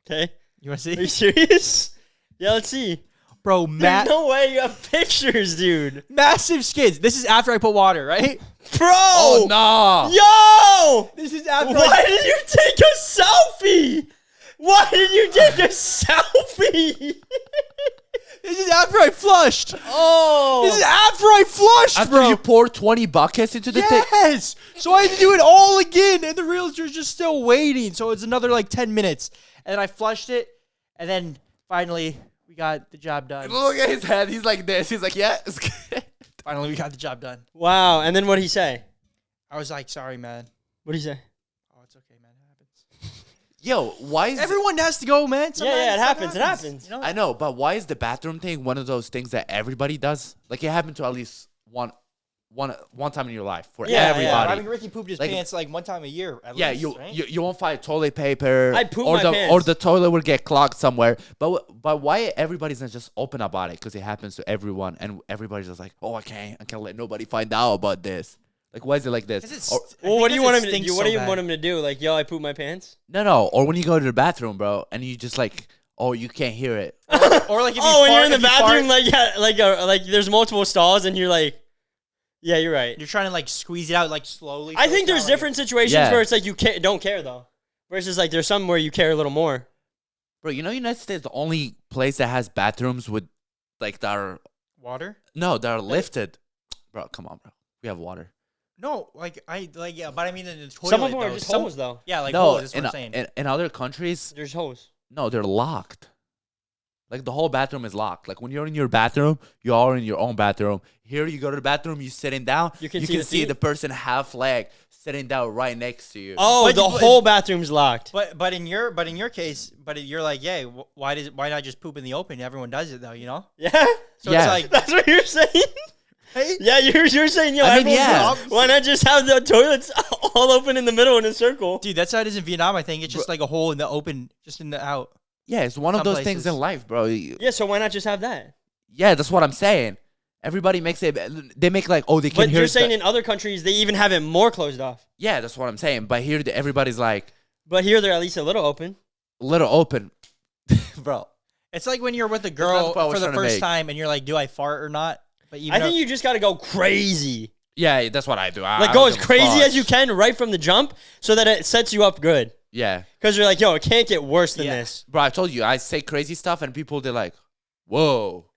Okay. You want to Are you see? serious? Yeah, let's see. Bro, There's no way you have pictures, dude. massive skids. This is after I put water, right? Bro! Oh, no. Yo! This is after Why did you take a selfie? Why did you take a selfie? This is after I flushed. Oh! This is after I flushed, After bro. you poured 20 buckets into the thing. Yes. So I had to do it all again, and the realtor's just still waiting. So it's another like 10 minutes, and then I flushed it, and then finally we got the job done. Look at his head. He's like this. He's like, yeah, it's good. Finally, we got the job done. Wow. And then what'd he say? I was like, sorry, man. What'd he say? Oh, it's okay, man. It happens. Yo, why is Everyone has to go, man. Yeah, it Sometimes happens. stuff It happens. You know? I know, but why is the bathroom thing one of those things that everybody does? Like it happened to at least one time in your life for Yeah, yeah. everybody. I mean, Ricky pooped his Like- pants like one time a year. At Yeah, least, right? you won't find toilet paper. I'd poop or my the pants. or the toilet will get clogged somewhere. But why everybody's not just open about it? Because it happens to everyone, and everybody's just like, oh, I can't let nobody find out about this. Like, why is it like this? 'Cause it's- Or, I Well, what do think you 'cause want it him to stinks do? What so do you bad. want him to do? Like, yo, I pooped my pants? no. Or when you go to the bathroom, bro, and you just like, oh, you can't hear it. Or like if you Oh, when you're fart- in the if you bathroom, fart, like there's multiple stalls, and you're like, yeah, you're right. you're trying to like squeeze it out like slowly. I so think it's not there's like different situations Yeah. where it's like you don't care though, versus like there's some where you care a little more. Bro, you know, United States is the only place that has bathrooms with like that are water. that are lifted. Bro, come on, bro. We have water. No, like yeah, but I mean in the toilet. Some of them are though. just Some- hose though. Yeah, like No, hose, that's what I'm saying. in other countries, There's hose. no, they're locked. Like the whole bathroom is locked. Like when you're in your bathroom, you are in your own bathroom. Here you go to the bathroom, you sitting down. You can see the feet? the person half leg sitting down right next to you. Oh, But the you- whole bathroom's locked. But in your case, you're like, yeah, why not just poop in the open? Everyone does it though, you know. Yeah, So Yeah. it's like, that's what you're saying. hey, Yeah, you're saying, yo, I mean, everyone's yeah. like, why not just have the toilets all open in the middle in a circle? dude, that's how it is in Vietnam. I think it's just like a hole in the open, just in the out. Yeah, it's one of Some those things places. in life, bro. Yeah, so why not just have that? Yeah, that's what I'm saying. Everybody makes it. They make like, oh, they can But hear. you're saying in other countries they even have it more closed off. Yeah, that's what I'm saying. But here, everybody's like But here they're at least a little open. a little open, bro. It's like when you're with a not girl the point I was for the trying to first make. time and you're like, do I fart or not? But even I think you just got to go crazy. Yeah, that's what I do. I Like, don't go as give a crazy fuck. as you can right from the jump so that it sets you up good. Yeah, Because you're like, yo, it can't get worse than Yeah. this. bro. I told you, I say crazy stuff, and people they're like, "Whoa,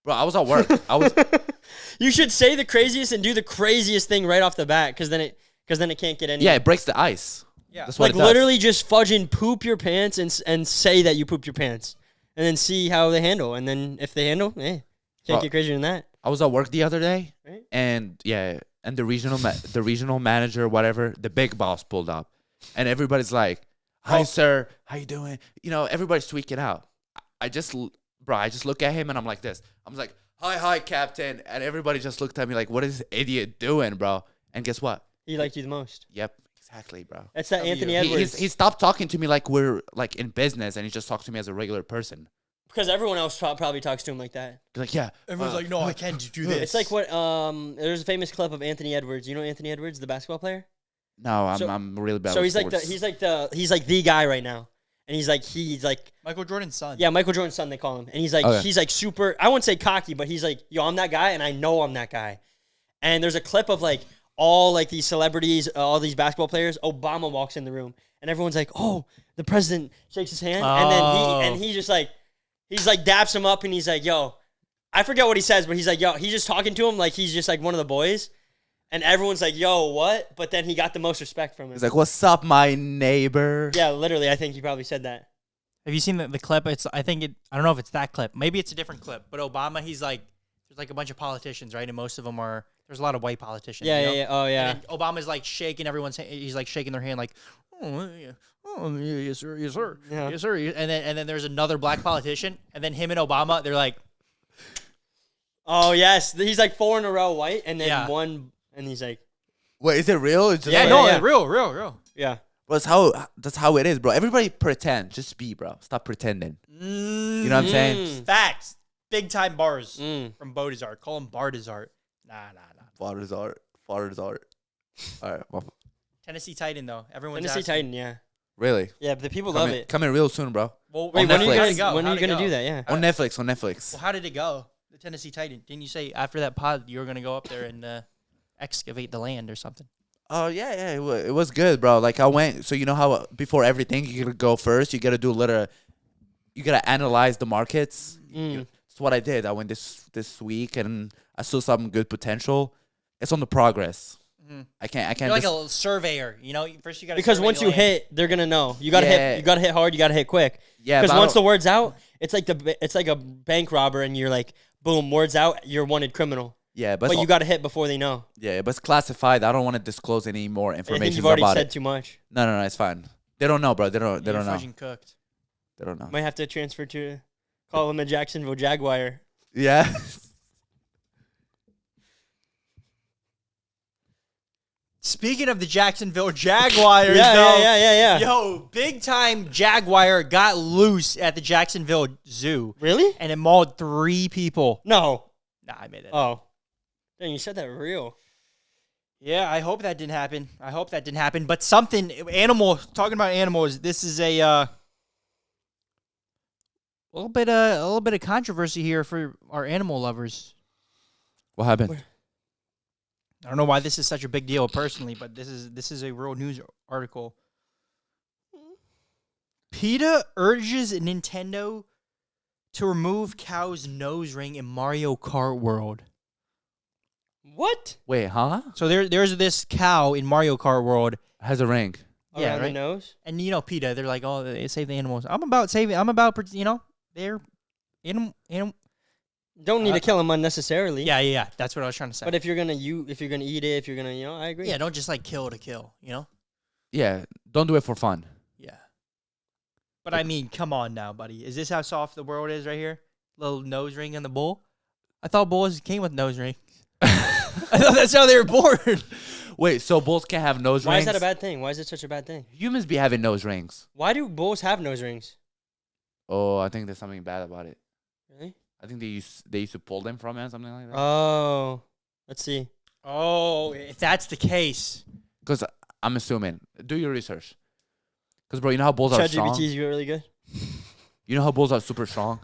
Bro, I was at work. I was. You should say the craziest and do the craziest thing right off the bat, because then it can't get any. Yeah, it breaks the ice. Yeah. That's what Like it does. literally just fudging poop your pants and say that you pooped your pants, and then see how they handle, and then if they handle, can't Bro. get crazier than that. I was at work the other day, Right. and the regional manager, whatever, the big boss pulled up, and everybody's like, "Hi, sir, how you doing?" You know, everybody's tweaking out. I just look at him and I'm like this. I'm like, "Hi, Captain," and everybody just looked at me like, "What is this idiot doing, bro?" And guess what? He liked you the most. Yep, exactly, bro. That's that Anthony He, Edwards. he stopped talking to me like we're like in business, and he just talks to me as a regular person. Because everyone else probably talks to him like that. Be like, yeah, Everyone's like, no, I can't do this. It's like what there's a famous clip of Anthony Edwards. You know Anthony Edwards, the basketball player? no, So- I'm really bad. So with he's like sports. the guy right now. And he's like Michael Jordan's son. yeah, Michael Jordan's son they call him. And he's like Okay. he's like super, I wouldn't say cocky, but he's like, yo, I'm that guy and I know I'm that guy. And there's a clip of like all like these celebrities, all these basketball players. Obama walks in the room and everyone's like, "Oh, the president," shakes his hand, and then he just like he's like daps him up and he's like, "Yo," I forget what he says, but he's like, "Yo," he's just talking to him like he's just like one of the boys. And everyone's like, "Yo, what?" But then he got the most respect from him. He's like, "What's up, my neighbor?" Yeah, literally, I think he probably said that. Have you seen the clip? I don't know if it's that clip. Maybe it's a different clip. But Obama, he's like, there's like a bunch of politicians, right? And most of them there's a lot of white politicians. Yeah, you know? yeah, yeah. Oh, yeah. And Obama's like shaking he's like shaking their hand like, oh, yeah. Oh, yes, sir, yes, sir, Yeah. yes, sir. And then there's another black politician. And then him and Obama, they're like, Oh, yes. He's like 4 in a row white, and then Yeah. one, and he's like, Wait, is it real? It's just yeah, like, no, yeah. real. yeah. That's how it is, bro. Everybody pretend. Just be, bro. Stop pretending. You know what I'm saying? Facts. Big time bars Mm. from Bodizart. Call him Bardizart. Nah. Father's art. All right. Well, Tennessee Titan, though. Everyone's Tennessee asking. Titan, yeah. really? Yeah, but the people love it. Coming real soon, bro. Well, Wait, on when are you Netflix. gonna, How'd it go? when are you How'd it gonna go? do that? Yeah. On Netflix. Well, how did it go? The Tennessee Titan. Didn't you say after that pod you were gonna go up there and excavate the land or something? Oh yeah. It was good, bro. Like I went. So you know how before everything you gotta go first. You gotta do a little. You gotta analyze the markets. That's what I did. I went this week and I saw some good potential. It's on the progress. I can't. You're like just, a surveyor, you know. First you got Because once you hit, they're gonna know. You gotta Yeah. hit. You gotta hit hard. You gotta hit quick. Yeah, Because but I once the don't- word's out, it's like a bank robber, and you're like, boom, word's out. You're wanted criminal. yeah, But you gotta hit before they know. yeah, but it's classified. I don't want to disclose any more I information think you've already about said it. too much. No, it's fine. They don't know, bro. They don't know. Fudging cooked. They don't know. Might have to transfer to call him a Jacksonville Jaguar. Yeah. Speaking of the Jacksonville Jaguars, Yeah, though, yeah. yo, big time Jaguar got loose at the Jacksonville Zoo, Really? and it mauled 3 people. No. Nah, I made it. Oh. Dang, you said that real. Yeah, I hope that didn't happen. But talking about animals, this is a little bit of controversy here for our animal lovers. What happened? I don't know why this is such a big deal personally, but this is a real news article. PETA urges Nintendo to remove cow's nose ring in Mario Kart World. What? Wait, huh? So there's this cow in Mario Kart World. Has a ring. Yeah, Around right. the nose? And you know PETA, they're like, oh, they save the animals. They're animal. Don't need to kill him unnecessarily. Yeah. That's what I was trying to say. But if you're gonna eat it, I agree. yeah, don't just like kill to kill, you know? Yeah, don't do it for fun. Yeah. But I mean, come on now, buddy. Is this how soft the world is right here? Little nose ring on the bull? I thought bulls came with nose ring. I thought that's how they were born. Wait, so bulls can't have nose Why rings? is that a bad thing? Why is it such a bad thing? Humans be having nose rings. Why do bulls have nose rings? Oh, I think there's something bad about it. Really? I think they used to pull them from it or something like that. Oh, let's see. Oh, if that's the case. Because I'm assuming. Do your research. Because, bro, you know how bulls are strong? ChatGPT is really good. You know how bulls are super strong?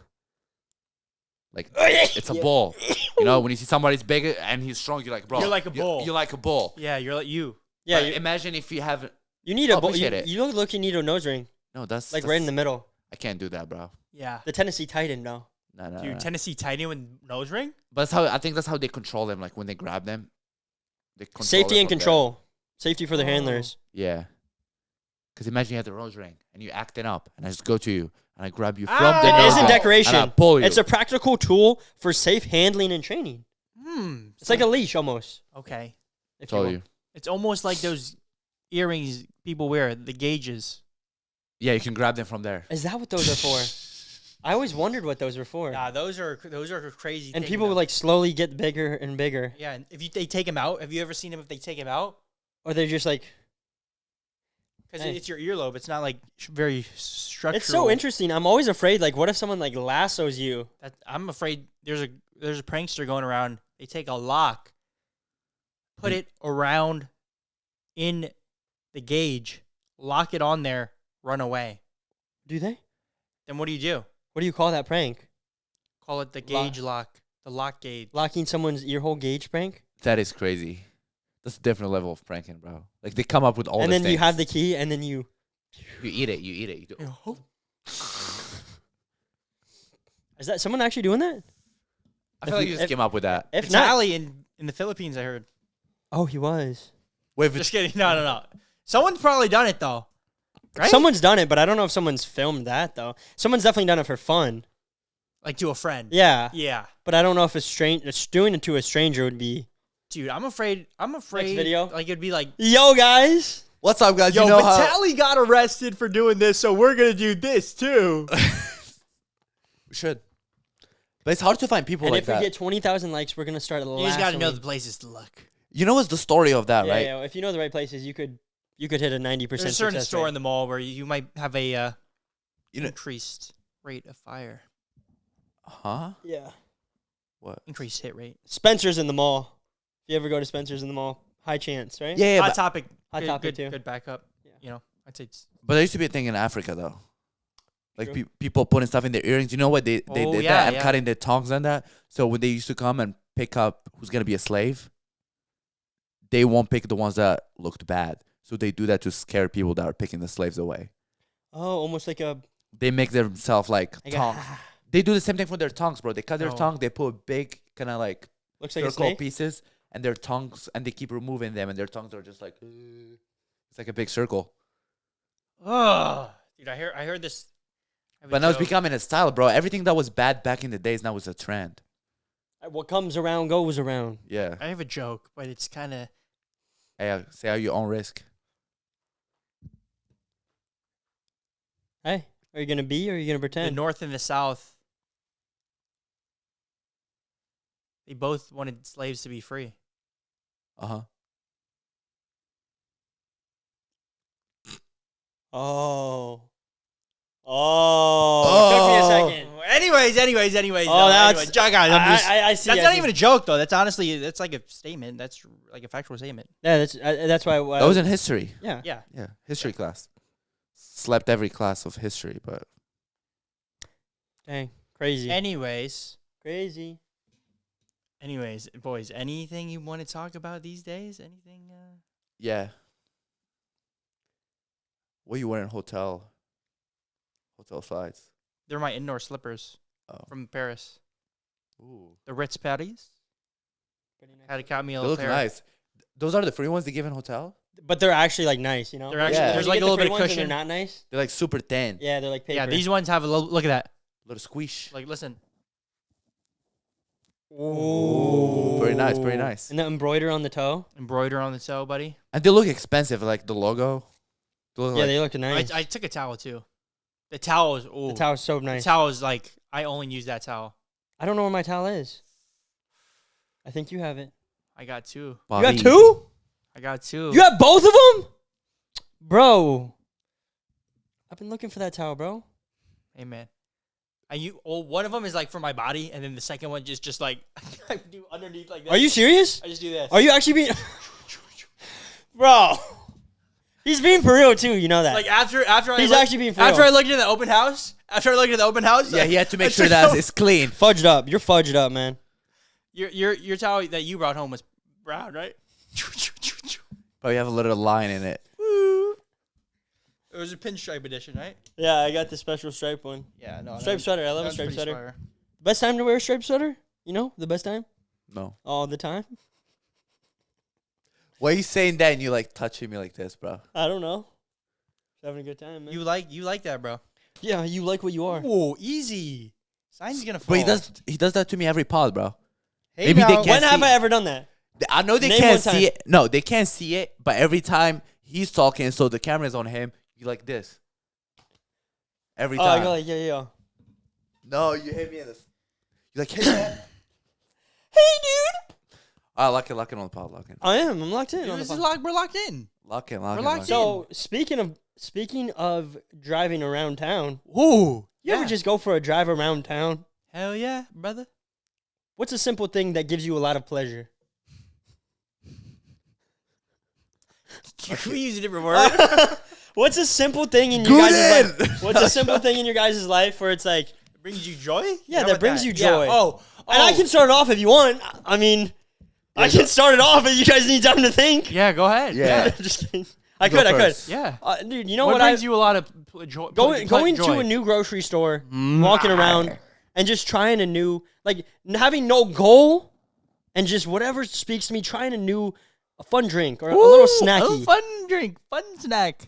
Like, it's a bull. You know, when you see somebody's big and he's strong, you're like, bro. You're like a bull. You're like a bull. Yeah, you're like you. Yeah, But imagine if you have... you need a bull. appreciate it. You need a nose ring, No, that's... like right in the middle. I can't do that, bro. Yeah. The Tennessee Titan, no. No. Dude, Tennessee Titan with nose ring? But I think that's how they control them. Like when they grab them, they control Safety it and from there. control. Safety for the handlers. Yeah. Because imagine you have the rose ring and you acting up, and I just go to you and I grab you from Ah! the It nose isn't ring, decoration. and I pull you. It's a practical tool for safe handling and training. It's like a leash almost. Okay. If Told will. you. It's almost like those earrings people wear, the gauges. Yeah, you can grab them from there. Is that what those are for? I always wondered what those were for. Nah, those are crazy. And thing, people though. would like slowly get bigger and bigger. Yeah, and if they take him out, have you ever seen him if they take him out? Or they're just like, Because Hey. it's your earlobe. It's not like very structural. it's so interesting. I'm always afraid, like, what if someone like lassos you? I'm afraid there's a prankster going around. They take a lock, put it around in the gauge, lock it on there, run away. Do they? Then what do you do? What do you call that prank? Call it the gauge lock, the lock gauge. Locking someone's ear hole gauge prank? That is crazy. That's a different level of pranking, bro. Like they come up with all And these then you things. have the key and then you. You eat it. You do. Is that someone actually doing that? I feel like you just came up with that. If not. Italian in the Philippines, I heard. Oh, he was. Wait, Just kidding. No. Someone's probably done it though. Right? Someone's done it, but I don't know if someone's filmed that though. Someone's definitely done it for fun. Like to a friend. Yeah. Yeah. But I don't know if doing it to a stranger would be. Dude, I'm afraid. video? Like it'd be like, Yo, guys. what's up, guys? yo, you know how Vitali got arrested for doing this, so we're gonna do this too. we should. But it's hard to find people And like if that. we get 20,000 likes, we're gonna start a You just gotta know lassoing. the places to look. You know what's the story of that, Yeah, right? yeah. If you know the right places, you could hit a 90% There's a certain success store rate. in the mall where you might have a You know, increased rate of fire, huh? Yeah. What? increased hit rate. Spencer's in the mall. If you ever go to Spencer's in the mall, high chance, right? Yeah, Hot but, topic. Hot good, topic good, too. Good backup. Yeah. You know, I'd say it's but there used to be a thing in Africa though, like True. people putting stuff in their earrings. You know what they Oh, did yeah, that and yeah. cutting their tongues and that. So when they used to come and pick up who's gonna be a slave, they won't pick the ones that looked bad. So they do that to scare people that are picking the slaves away. Oh, almost like a. They make themselves like Like tongues. a They do the same thing for their tongues, bro. They cut their Oh. tongue, they put big kind of like looks like a circle snake. pieces, and their tongues, and they keep removing them, and their tongues are just like it's like a big circle. oh, dude. I heard this. I have a But now it's joke. becoming a style, bro. Everything that was bad back in the days now is a trend. What comes around goes around. Yeah. I have a joke, but it's kind of. Hey, say at your own risk. Hey, are you gonna be or are you gonna The pretend? North and the South. They both wanted slaves to be free. Uh-huh. Oh. Oh. It took me a second. Anyways. Oh, that's- anyway. Guys, I'm just- I see. that's I not see. even a joke, though. That's honestly, that's like a statement. That's like a factual statement. Yeah, that's why. That was in history. Yeah. Yeah. Yeah, history class. Slept every class of history, but Dang. Crazy. Anyways, Crazy. boys, anything you want to talk about these days? Anything? yeah. What you wearing hotel slides? They're my indoor slippers Oh. from Paris. Ooh. The Ritz patties. Had to cut me a They little look pair. nice. Those are the free ones they give in hotel? But they're actually like nice, you know. They're actually- there's When like you a get little the bit free of ones and cushion. They're not nice. They're like super thin. Yeah, they're like paper. Yeah, these ones have a little. Look at that. Little squish. Like, listen. Ooh. Very nice, very nice. And the embroider on the toe. Embroider on the toe, buddy. And they look expensive, like the logo. They look Yeah, like, they look nice. I took a towel too. The towel is. Ooh. The towel's so The nice. towel is like, I only use that towel. I don't know where my towel is. I think you have it. I got two. You got Bobby. two? I got two. You have both of them? Bro. I've been looking for that towel, bro. Hey, man. One of them is like for my body, and then the second one just like I do underneath like this. Are you serious? I just do this. Are you actually being... Bro. He's being for real, too. You know that. Like after I He's looked- actually being for after real. I looked at the open house. Yeah, he had to make I sure took that out- it's clean. Fudged up. You're fudged up, man. Your towel that you brought home was brown, right? But you have a little line in it. It was a pinstripe edition, right? Yeah, I got the special stripe one. Yeah, no. Striped sweater. I love a striped sweater. Best time to wear a striped sweater? You know, the best time? No. All the time? Why are you saying that and you like touching me like this, bro? I don't know. Just having a good time, man. You like that, bro. Yeah, you like what you are. Ooh, easy. Sign's gonna fall. But he does that to me every pod, bro. Hey, Maybe now, they can't When have see I it. ever done that? I know they Name can't one time. see it. No, they can't see it. But every time he's talking, so the camera's on him, you like this. Every Oh, time. you're like, yeah. No, you hit me in this. You're like, hey, man. Hey, dude. Lock in on the pod. Lock in. I am. I'm locked in. Dude, on the this is phone. we're locked in. Lock in. We're locked lock in. So speaking of driving around town, Ooh. you ever just go for a drive around town? Hell yeah, brother. What's a simple thing that gives you a lot of pleasure? Can we use a different word? What's a simple thing in your guys' Good. life? What's a simple thing in your guys' life where it's like, It brings you joy? yeah, How that about brings you Yeah. joy. Oh. And I can start it off if you want. I mean, I can start it off if you guys need time to think. Yeah, go ahead. Yeah. Just kidding. I Go could. first. Yeah. Dude, you know What what? brings you a lot of joy? Going to a new grocery store, walking around, and just trying a new, like having no goal, and just whatever speaks to me, trying a fun drink or a little snacky. A fun drink, fun snack.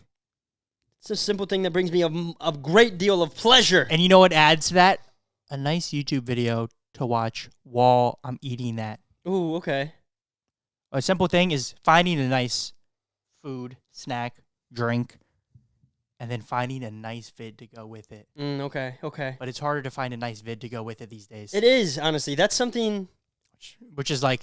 It's a simple thing that brings me a great deal of pleasure. And you know what adds to that? A nice YouTube video to watch while I'm eating that. Ooh, okay. A simple thing is finding a nice food, snack, drink, and then finding a nice vid to go with it. Okay. But it's harder to find a nice vid to go with it these days. It is, honestly. That's something. Which is like,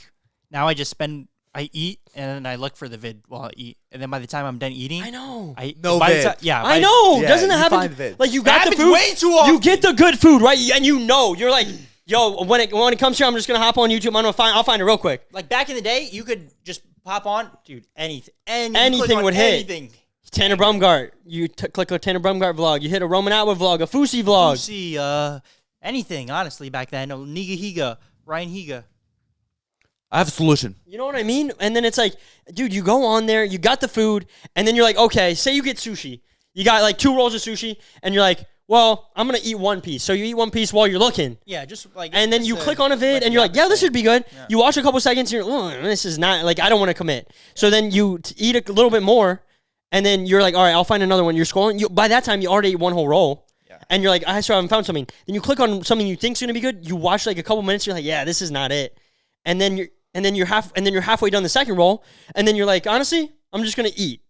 now I eat and then I look for the vid while I eat. And then by the time I'm done eating, I know. No by the vid. ti- yeah. I know. yeah, Doesn't it you happen? find vid. Like you got the happens food. way too often. You get the good food, right? And you know, you're like, yo, when it comes here, I'm just gonna hop on YouTube. I'll find it real quick. Like back in the day, you could just pop on, dude, anything Anything would hit. anything. Tanner Brumgart. You click a Tanner Brumgart vlog. You hit a Roman Atwood vlog, a Fusi vlog. See, anything, honestly, back then. No, Niga Higa, Ryan Higa. I have a solution. You know what I mean? And then it's like, dude, you go on there, you got the food, and then you're like, okay, say you get sushi. You got like 2 rolls of sushi, and you're like, well, I'm going to eat one piece. So you eat one piece while you're looking. Yeah, just like. And then you click on a vid, and you're like, yeah, this should be good. Yeah. You watch a couple seconds, and you're like, this is not, like, I don't want to commit. So then you eat a little bit more, and then you're like, all right, I'll find another one. You're scrolling. By that time, you already ate one whole roll. Yeah. And you're like, I haven't found something. Then you click on something you think's going to be good. You watch like a couple minutes, you're like, yeah, this is not it. And then you're halfway done the second roll, and then you're like, honestly, I'm just gonna eat,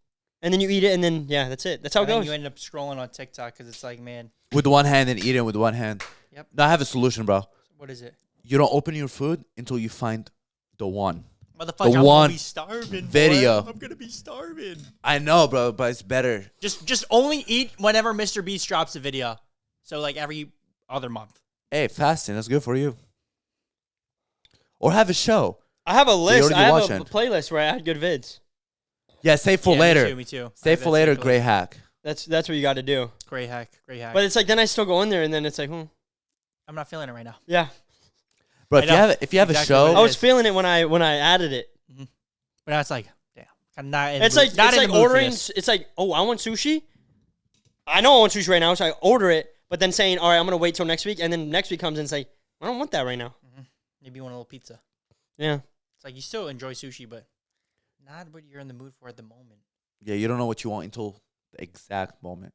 and then you eat it, and then yeah, that's it. That's how it And then goes. you end up scrolling on TikTok because it's like, man, With one hand and eating with one hand. Yep. No, I have a solution, bro. what is it? You don't open your food until you find the one. Motherfucker, The I'm one gonna be starving. video. Boy. I'm gonna be starving. I know, bro, but it's better. Just only eat whenever Mr. Beast drops a video. So like every other month. Hey, fasting, that's good for you. Or have a show. I have a list. already I have watching. a playlist where I had good vids. Yeah, save for Yeah, later. Me too. Save for later, great hack. That's what you got to do. Great hack. Great hack. But it's like then I still go in there, and then it's like, I'm not feeling it right now. yeah. Bro, I know. if you have Exactly a what show, it I was is. feeling it when I added it. But now it's like, damn. I'm not in It's the like mood- not in the mood for ordering. this. It's like, oh, I want sushi. I know I want sushi right now, so I order it. But then saying, all right, I'm gonna wait till next week, and then next week comes and say, I don't want that right now. Maybe you want a little pizza. Yeah. It's like you still enjoy sushi, but not what you're in the mood for at the moment. yeah, you don't know what you want until the exact moment.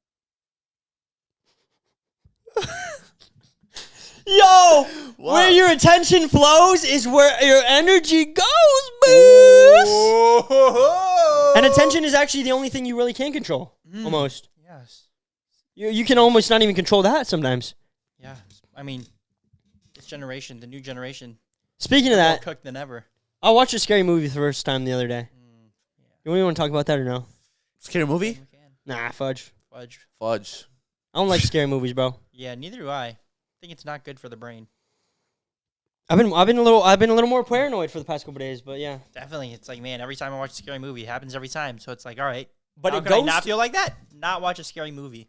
Yo, where your attention flows is where your energy goes, boost. And attention is actually the only thing you really can control, almost. Yes. You can almost not even control that sometimes. Yeah. I mean, this generation, the new generation, Speaking of more that, cooked than ever. I watched a scary movie the first time the other day. You want to talk about that or no? Scary movie? We can. Nah, fudge. Fudge. Fudge. I don't like scary movies, bro. Yeah, neither do I. I think it's not good for the brain. I've been a little more paranoid for the past couple days, but yeah. Definitely. It's like, man, every time I watch a scary movie, it happens every time. So it's like, all right. But How it could I goes not to- feel like that? Not watch a scary movie.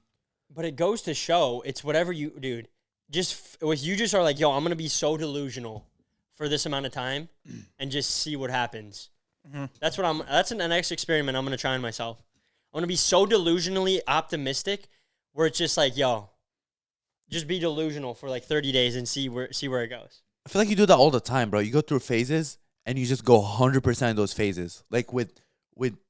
But it goes to show it's whatever you, dude. You just are like, yo, I'm gonna be so delusional for this amount of time, and just see what happens. That's what That's the next experiment I'm gonna try on myself. I'm gonna be so delusionally optimistic, where it's just like, yo, just be delusional for like 30 days and see where it goes. I feel like you do that all the time, bro. You go through phases and you just go 100% in those phases, like with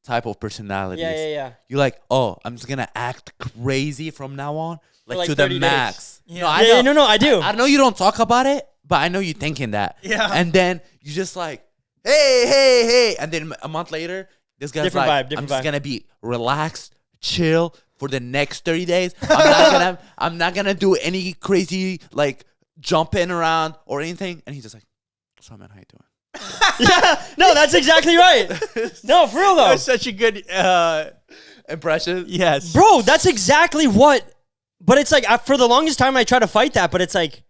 type of personalities. Yeah. You're like, oh, I'm just gonna act crazy from now on, like to the 30 days. max. Yeah. No, I know. No, I do. I know you don't talk about it, but I know you're thinking that. Yeah. And then you just like, hey, and then a month later, this guy's Different like, vibe, different I'm just vibe. gonna be relaxed, chill for the next 30 days. I'm not gonna do any crazy like jumping around or anything. And he's just like, what's up, man? How you doing? Yeah, no, that's exactly right. No, for real though. That was such a good Impression? yes. Bro, that's exactly what. But it's like for the longest time I try to fight that, but it's like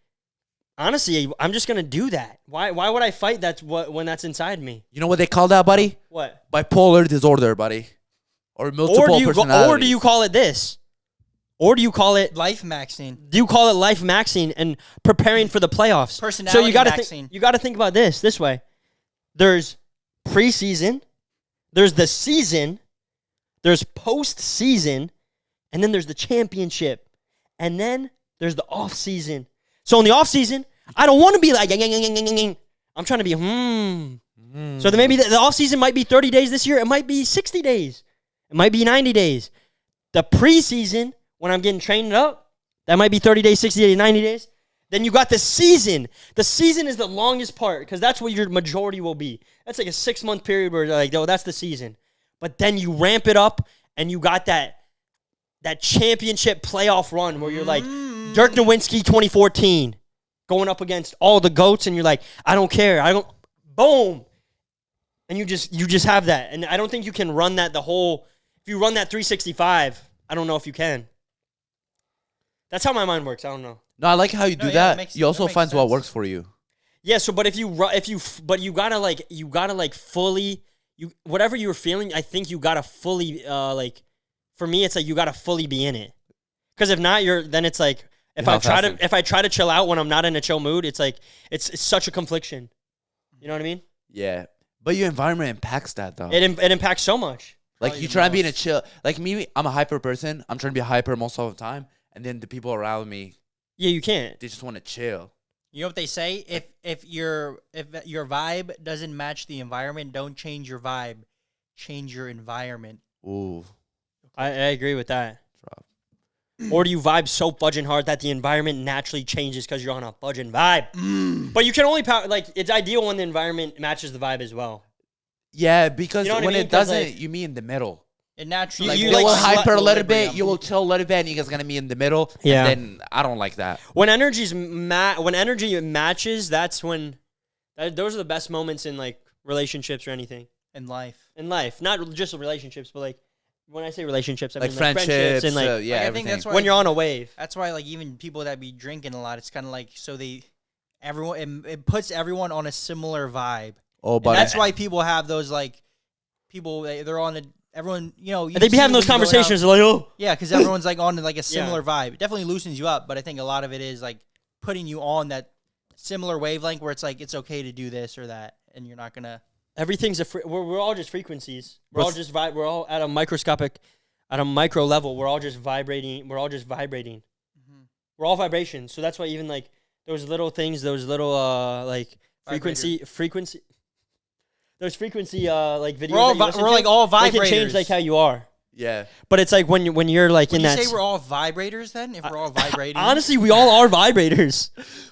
honestly, I'm just gonna do that. Why would I fight that when that's inside me? You know what they call that, buddy? What? Bipolar disorder, buddy. Or multiple personalities. Or do you call it this? Or do you call it Life maxing. Do you call it life maxing and preparing for the playoffs? Personality so you gotta maxing. you got to think about this way. There's preseason, there's the season, there's postseason, and then there's the championship, and then there's the off season. So in the off season, I don't want to be like I'm trying to be So then maybe the off season might be 30 days this year. It might be 60 days. It might be 90 days. The preseason, when I'm getting trained up, that might be 30 days, 60 days, 90 days. Then you got the season. The season is the longest part because that's what your majority will be. That's like a 6-month period where you're like, oh, that's the season. But then you ramp it up and you got that championship playoff run where you're like, Dirk Nowitzki 2014, going up against all the GOATs and you're like, I don't care. Boom. And you just have that. And I don't think you can run that if you run that 365, I don't know if you can. That's how my mind works. I don't know. No, I like how you do that. You also that makes find what sense. works for you. Yeah, so but you gotta like fully whatever you're feeling, I think you gotta fully for me it's like you gotta fully be in it. Because if not, then it's like if I try to chill out when I'm not in a chill mood, it's like it's such a confliction. You know what I mean? Yeah. But your environment impacts that though. It impacts so much. Like you try to be in a chill. Like me, I'm a hyper person. I'm trying to be hyper most of the time, and then the people around me, Yeah, you can't. they just want to chill. You know what they say? If your vibe doesn't match the environment, don't change your vibe. Change your environment. Ooh. I agree with that. Or do you vibe so fudging hard that the environment naturally changes because you're on a fudging vibe? But you can only it's ideal when the environment matches the vibe as well. Yeah, because You know what I when mean? it 'Cause, doesn't, you mean in the middle. It naturally Like you you will hyper a little equilibrium. bit, you will chill a little bit, and you guys gonna be in the middle. Yeah. And then I don't like that. When when energy matches, that's when those are the best moments in like relationships or anything in life. in life. Not just relationships, but like when I say relationships, I Like mean friendships, and like yeah, Like, I think everything. that's why when you're on a wave. That's why like even people that be drinking a lot, it's kind of like it puts everyone on a similar vibe. Oh, And but that's why people have those like people they're on a everyone you They be see having those when you go out- conversations like, oh, Yeah, because everyone's like on like a similar vibe. It definitely loosens you up, but I think a lot of it is like putting you on that similar wavelength where it's like it's okay to do this or that, and you're not gonna. everything's we're all just frequencies. We're all just we're all at a micro level. We're all just vibrating. We're all just vibrating. Mm-hmm. We're all vibrations. So that's why even like those little things, those little like frequency. Those frequency like videos. We're all that you listen we're to, like all they can change vibrators. like how you are. yeah. But it's like when you're like Would in you that. say we're all vibrators then? If we're all vibrating, Honestly, we all are vibrators.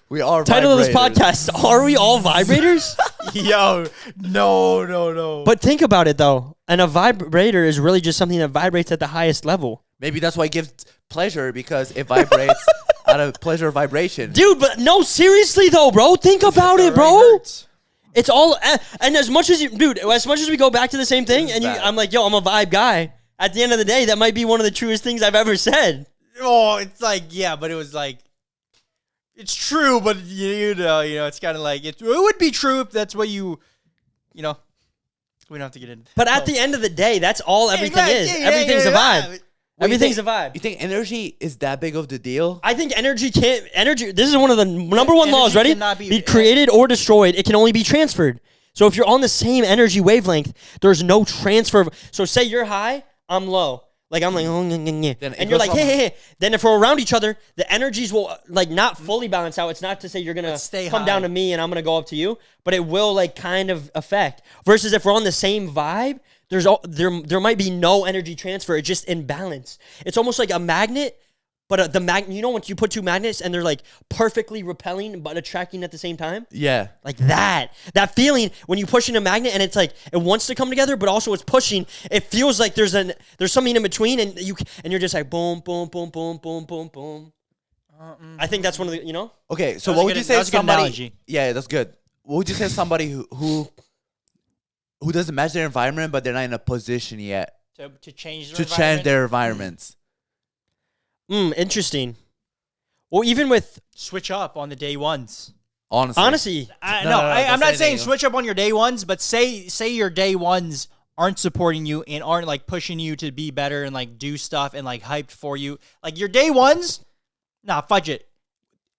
We are Title of this vibrators. podcast: Are we all vibrators? yo, no. But think about it though, and a vibrator is really just something that vibrates at the highest level. Maybe that's why it gives pleasure, because it vibrates out of pleasure vibration. Dude, but no, seriously though, bro. Think about it, bro. It's all, and as much as we go back to the same thing, and I'm like, yo, I'm a vibe guy. At the end of the day, that might be one of the truest things I've ever said. Oh, it's like but it was like. It's true, but you know, it's kind of like it would be true if that's what we don't have to get into. But at the end of the day, that's all everything is. Everything's a vibe. Everything's a vibe. You think energy is that big of the deal? I think energy. This is one of the number one laws. Ready? Cannot be created or destroyed. It can only be transferred. So if you're on the same energy wavelength, there's no transfer. So say you're high, I'm low. Like I'm like, oh, Then it and you're goes like, from- hey. Then if we're around each other, the energies will like not fully balance out. It's not to say you're gonna But stay come down high. to me and I'm gonna go up to you, but it will like kind of affect. Versus if we're on the same vibe, there might be no energy transfer. It's just imbalance. It's almost like a magnet. But the magnet, you know, once you put two magnets and they're like perfectly repelling but attracting at the same time, Yeah. like that feeling when you push in a magnet and it's like it wants to come together, but also it's pushing. It feels like there's something in between, and you're just like boom, boom, boom, boom, boom, boom, boom. I think that's one of the, you know. Okay, so That was what a would good- you say that to was a good somebody? analogy. Yeah, that's good. What would you say to somebody who doesn't match their environment, but they're not in a position yet To change to change their environments? Interesting. Well, even with switch up on the day ones. honestly, I'm don't not say saying anything. switch up on your day ones, but say your day ones aren't supporting you and aren't like pushing you to be better and like do stuff and like hyped for you. Like your day ones, nah, fudge it.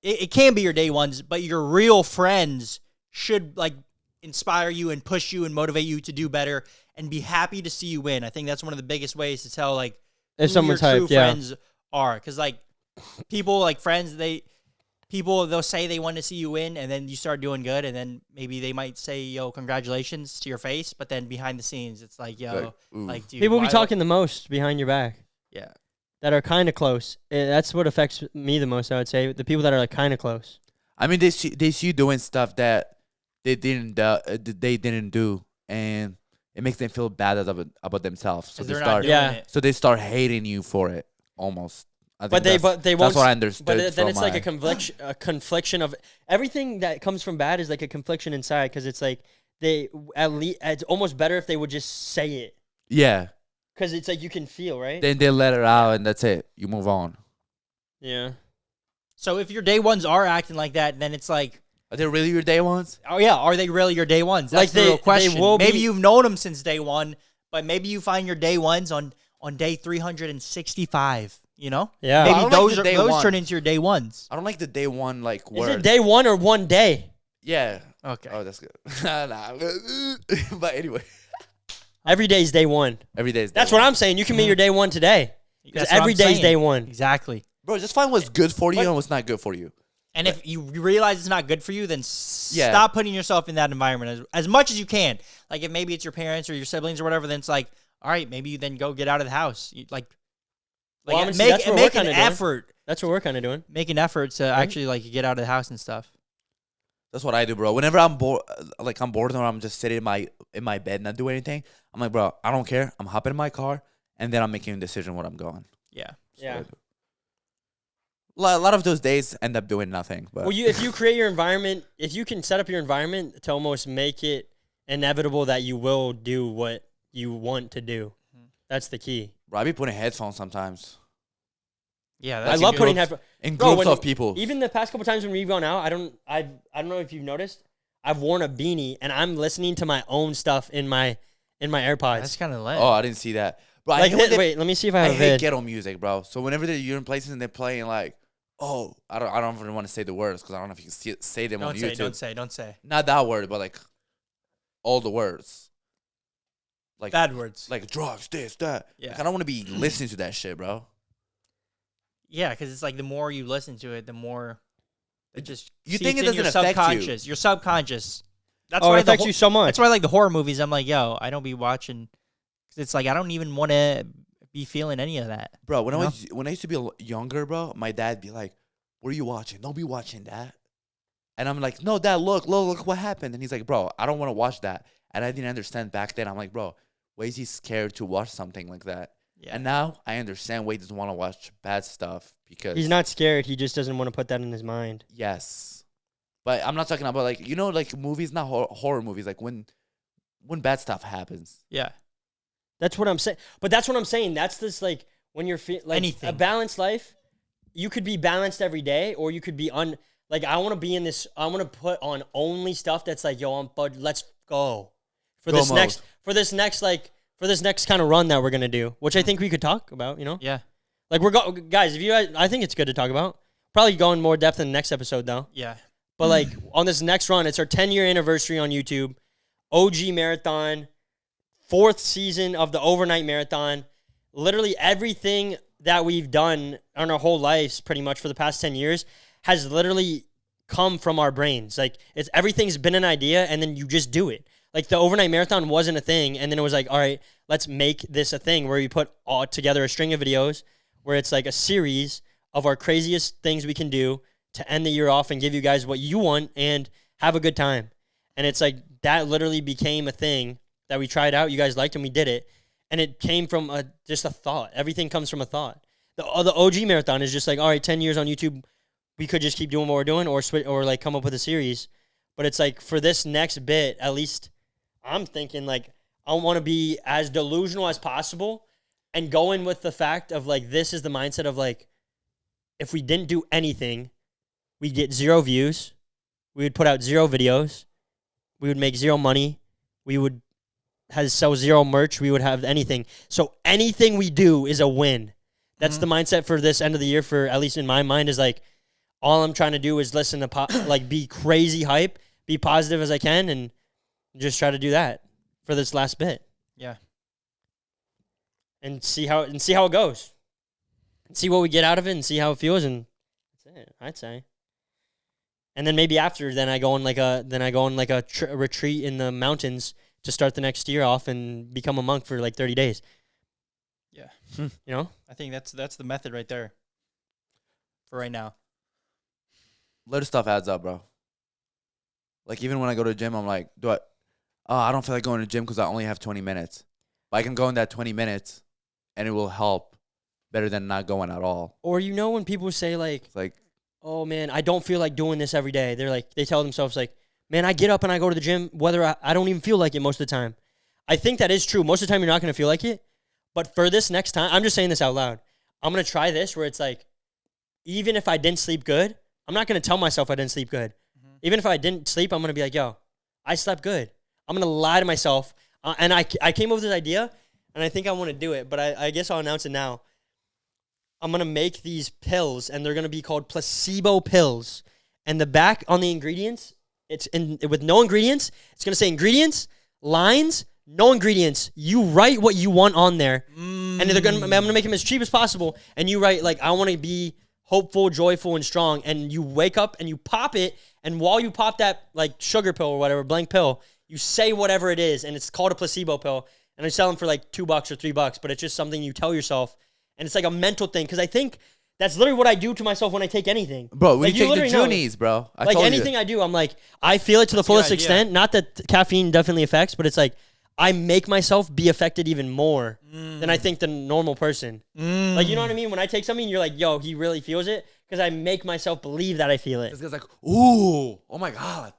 It can be your day ones, but your real friends should like inspire you and push you and motivate you to do better and be happy to see you win. I think that's one of the biggest ways to tell like if who someone's your true hyped, yeah. friends are, because like people like friends they'll say they want to see you win, and then you start doing good, and then maybe they might say, yo, congratulations to your face, but then behind the scenes it's like, yo, like dude, People be why- talking the most behind your back yeah. that are kind of close. That's what affects me the most, I would say. The people that are like kind of close. I mean, they see you doing stuff that they didn't do, and it makes them feel bad about themselves. So 'Cause they they're start not doing Yeah. it. so they start hating you for it almost. I think But they won't. that's what I understood. But then it's like a from confliction of everything that comes from bad is like a confliction inside, because it's like they at least it's almost better if they would just say it, yeah. because it's like you can feel, right? Then they let it out, and that's it. You move on. Yeah. So if your day ones are acting like that, then it's like, Are they really your day ones? oh yeah, are they really your day ones? That's Like the real question. will Maybe be- you've known them since day one, but maybe you find your day ones on day 365. You know, Yeah. I maybe don't like those the are day those one. turn into your day ones. I don't like the day one like Is word. it day one or one day? Yeah. Okay. Oh, that's good. Nah. But anyway, Every day is day one. every day is. That's day what one. I'm saying. You can meet your day one today. Because That's what every I'm day is saying. day one. Exactly. Bro, just find what's good for you But- and what's not good for you. And if you realize it's not good for you, then Yeah. stop putting yourself in that environment as much as you can. Like if maybe it's your parents or your siblings or whatever, then it's like, all right, maybe you then go get out of the house. Well, I mean, see, make that's what we're make an kinda doing. effort. That's what we're kind of doing. Make an effort to actually like get out of the house and stuff. That's what I do, bro. Whenever I'm bored, I'm bored or I'm just sitting in my bed not doing anything, I'm like, bro, I don't care. I'm hopping in my car and then I'm making a decision where I'm going. Yeah. That's what Yeah. I do. A lot of those days end up doing nothing. But Well, if you create your environment, if you can set up your environment to almost make it inevitable that you will do what you want to do, that's the key. bro, I be putting headphones sometimes Yeah, I that's love a good- putting headphones. in Bro, groups when- of people. Even the past couple times when we've gone out, I don't know if you've noticed, I've worn a beanie and I'm listening to my own stuff in my AirPods. That's kind of lit. Oh, I didn't see that. Bro, I like, hate when they- wait, let me see if I I have a hate vid. ghetto music, bro. So whenever you're in places and they're playing like, oh, I don't even want to say the words because I don't know if you can say them on YouTube. Don't say. Not that word, but like all the words. Like Bad words. like drugs, this, that. Yeah. Like, I don't want to be listening to that shit, bro. Yeah, because it's like the more you listen to it, the more it just You think seeps it in your doesn't affect you. subconscious. Your subconscious. That's Oh, why it affects you so much. That's why like the horror movies. I'm like, yo, I don't be watching. 'Cause it's like I don't even want to be feeling any of that. Bro, when You know? when I used to be younger, bro, my dad be like, "What are you watching? Don't be watching that." And I'm like, "No, dad, look what happened." And he's like, "Bro, I don't want to watch that." And I didn't understand back then. I'm like, "Bro, why is he scared to watch something like that?" Yeah. And now I understand why he doesn't want to watch bad stuff because He's not scared. He just doesn't want to put that in his mind. Yes, but I'm not talking about like like movies, not horror movies. Like when bad stuff happens. Yeah. That's what I'm saying. But that's what I'm saying. That's this like when you're like Anything. a balanced life. You could be balanced every day, or you could be like I want to be in this. I want to put on only stuff that's like, yo, let's go for Go this mode. next kind of run that we're gonna do, which I think we could talk about. Yeah. Like guys. If you guys, I think it's good to talk about. Probably go in more depth in the next episode though. Yeah. But like on this next run, it's our 10-year anniversary on YouTube. OG marathon, 4th season of the overnight marathon. literally everything that we've done on our whole lives pretty much for the past 10 years has literally come from our brains. Like everything's been an idea and then you just do it. Like the overnight marathon wasn't a thing, and then it was like, all right, let's make this a thing where we put all together a string of videos where it's like a series of our craziest things we can do to end the year off and give you guys what you want and have a good time. And it's like that literally became a thing that we tried out. You guys liked and we did it. And it came from just a thought. Everything comes from a thought. The OG marathon is just like, all right, 10 years on YouTube, we could just keep doing what we're doing or like come up with a series. But it's like for this next bit, at least I'm thinking like I want to be as delusional as possible and go in with the fact of like this is the mindset of like if we didn't do anything, we'd get 0 views, we would put out 0 videos, we would make 0 money, we would sell 0 merch, we would have anything. So anything we do is a win. That's the mindset for this end of the year for, at least in my mind, is like all I'm trying to do is listen to like be crazy hype, be positive as I can, and just try to do that for this last bit. Yeah. And see how it goes. And see what we get out of it and see how it feels, and that's it, I'd say. And then maybe after, then I go on like a retreat in the mountains to start the next year off and become a monk for like 30 days. Yeah. You know? I think that's the method right there for right now. Little stuff adds up, bro. Like, even when I go to the gym, I'm like, I don't feel like going to the gym because I only have 20 minutes. But I can go in that 20 minutes, and it will help better than not going at all. Or you know when people say like, It's like, oh man, I don't feel like doing this every day. They're like, they tell themselves like, man, I get up and I go to the gym whether I don't even feel like it most of the time. I think that is true. Most of the time you're not going to feel like it. But for this next time, I'm just saying this out loud. I'm going to try this where it's like, even if I didn't sleep good, I'm not going to tell myself I didn't sleep good. Mm-hmm. Even if I didn't sleep, I'm going to be like, yo, I slept good. I'm going to lie to myself. And I came up with this idea, and I think I want to do it. But I guess I'll announce it now. I'm going to make these pills, and they're going to be called placebo pills. And the back on the ingredients, it's with no ingredients. It's going to say ingredients, lines, no ingredients. You write what you want on there. And I'm going to make them as cheap as possible. And you write, like, I want to be hopeful, joyful, and strong. And you wake up and you pop it. And while you pop that, like, sugar pill or whatever, blank pill, you say whatever it is. And it's called a placebo pill. And I sell them for, like, $2 or $3. But it's just something you tell yourself. And it's like a mental thing. Because I think that's literally what I do to myself when I take anything. Bro, when like, you take the know, Junies, bro. Like anything I do, I'm like, I feel it to the fullest extent. Not that caffeine definitely affects, but it's like, I make myself be affected even more than I think the normal person. Like, you know what I mean? When I take something, you're like, yo, he really feels it. Because I make myself believe that I feel it. This guy's like, ooh, oh my God.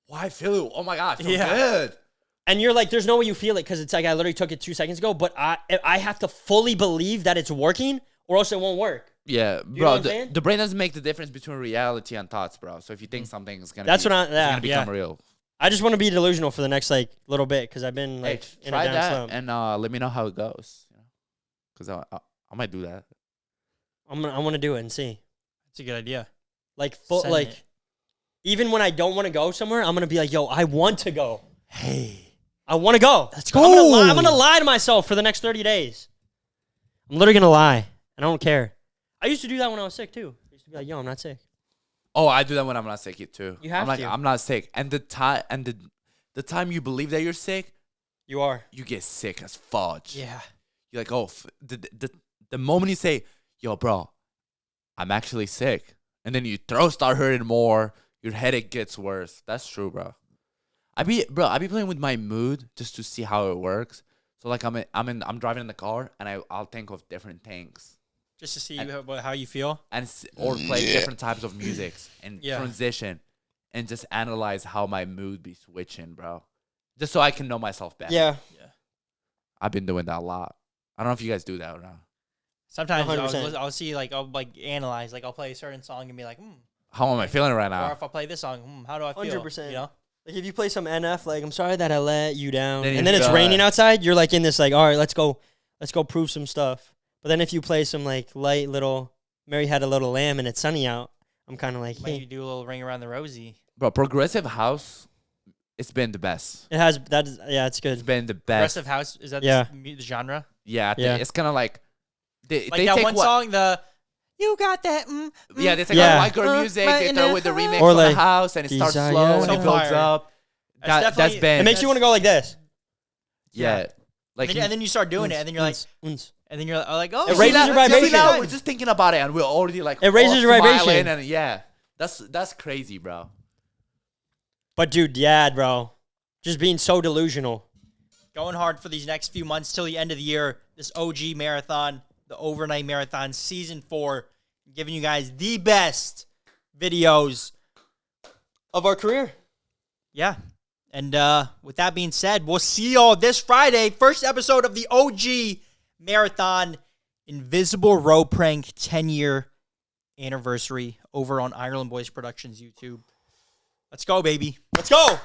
Why I feel it? Oh my God, I feel good. And you're like, there's no way you feel it because it's like I literally took it 2 seconds ago. But I have to fully believe that it's working or else it won't work. Yeah, you know bro, the brain doesn't make the difference between reality and thoughts, bro. So if you think something's going to become real. I just want to be delusional for the next like little bit because I've been like in a down slump. And let me know how it goes. Because I might do that. I want to do it and see. It's a good idea. Like even when I don't want to go somewhere, I'm gonna be like, yo, I want to go. Hey, I want to go. Let's go. I'm gonna lie to myself for the next 30 days. I'm literally gonna lie. I don't care. I used to do that when I was sick too. I used to be like, yo, I'm not sick. Oh, I do that when I'm not sick too. You have I'm like, to. I'm not sick. And the time you believe that you're sick, you are. You get sick as fudge. Yeah. You're like, oh, the moment you say, yo, bro, I'm actually sick, and then your throat start hurting more, your headache gets worse. That's true, bro. I be playing with my mood just to see how it works. So like I'm driving in the car and I'll think of different things. Just to see how you feel? Or play different types of music and transition and just analyze how my mood be switching, bro. Just so I can know myself better. Yeah. I've been doing that a lot. I don't know if you guys do that or not. Sometimes I'll see, like, I'll like analyze, like I'll play a certain song and be like, how am I feeling right now? Or if I play this song, how do I feel? 100%. You know? Like if you play some NF, like I'm sorry that I let you down, Then and then it's raining outside, you're like in this like, all right, let's go prove some stuff. But then if you play some like light little Mary Had a Little Lamb and it's sunny out, I'm kind of like, hey. You do a little Ring Around the Rosie. Bro, progressive house, it's been the best. It has that. Yeah, it's good. It's been the best. Progressive house, is that the genre? Yeah, Yeah. it's kind of like they Like that take one song, the "You Got That." Yeah, they take Yeah. white girl music, they throw with the remix Or on like, the house, and it starts Desire. slow and So it builds fire. up. That's That's definitely- been It makes you want to go like this. yeah. Like and then you start doing it, and then you're like, Uns. and then you're like, oh, It see raises that- your see vibration. that? we're just thinking about it, and we're already like It raises all your vibration. smiling, and yeah, that's crazy, bro. But dude, yeah, bro, just being so delusional. Going hard for these next few months till the end of the year. This OG marathon, the overnight marathon, season 4, giving you guys the best videos Of our career. Yeah. And with that being said, we'll see y'all this Friday. First episode of the OG Marathon Invisible Road Prank 10-year anniversary over on Ireland Boys Productions YouTube. Let's go, baby. Let's go.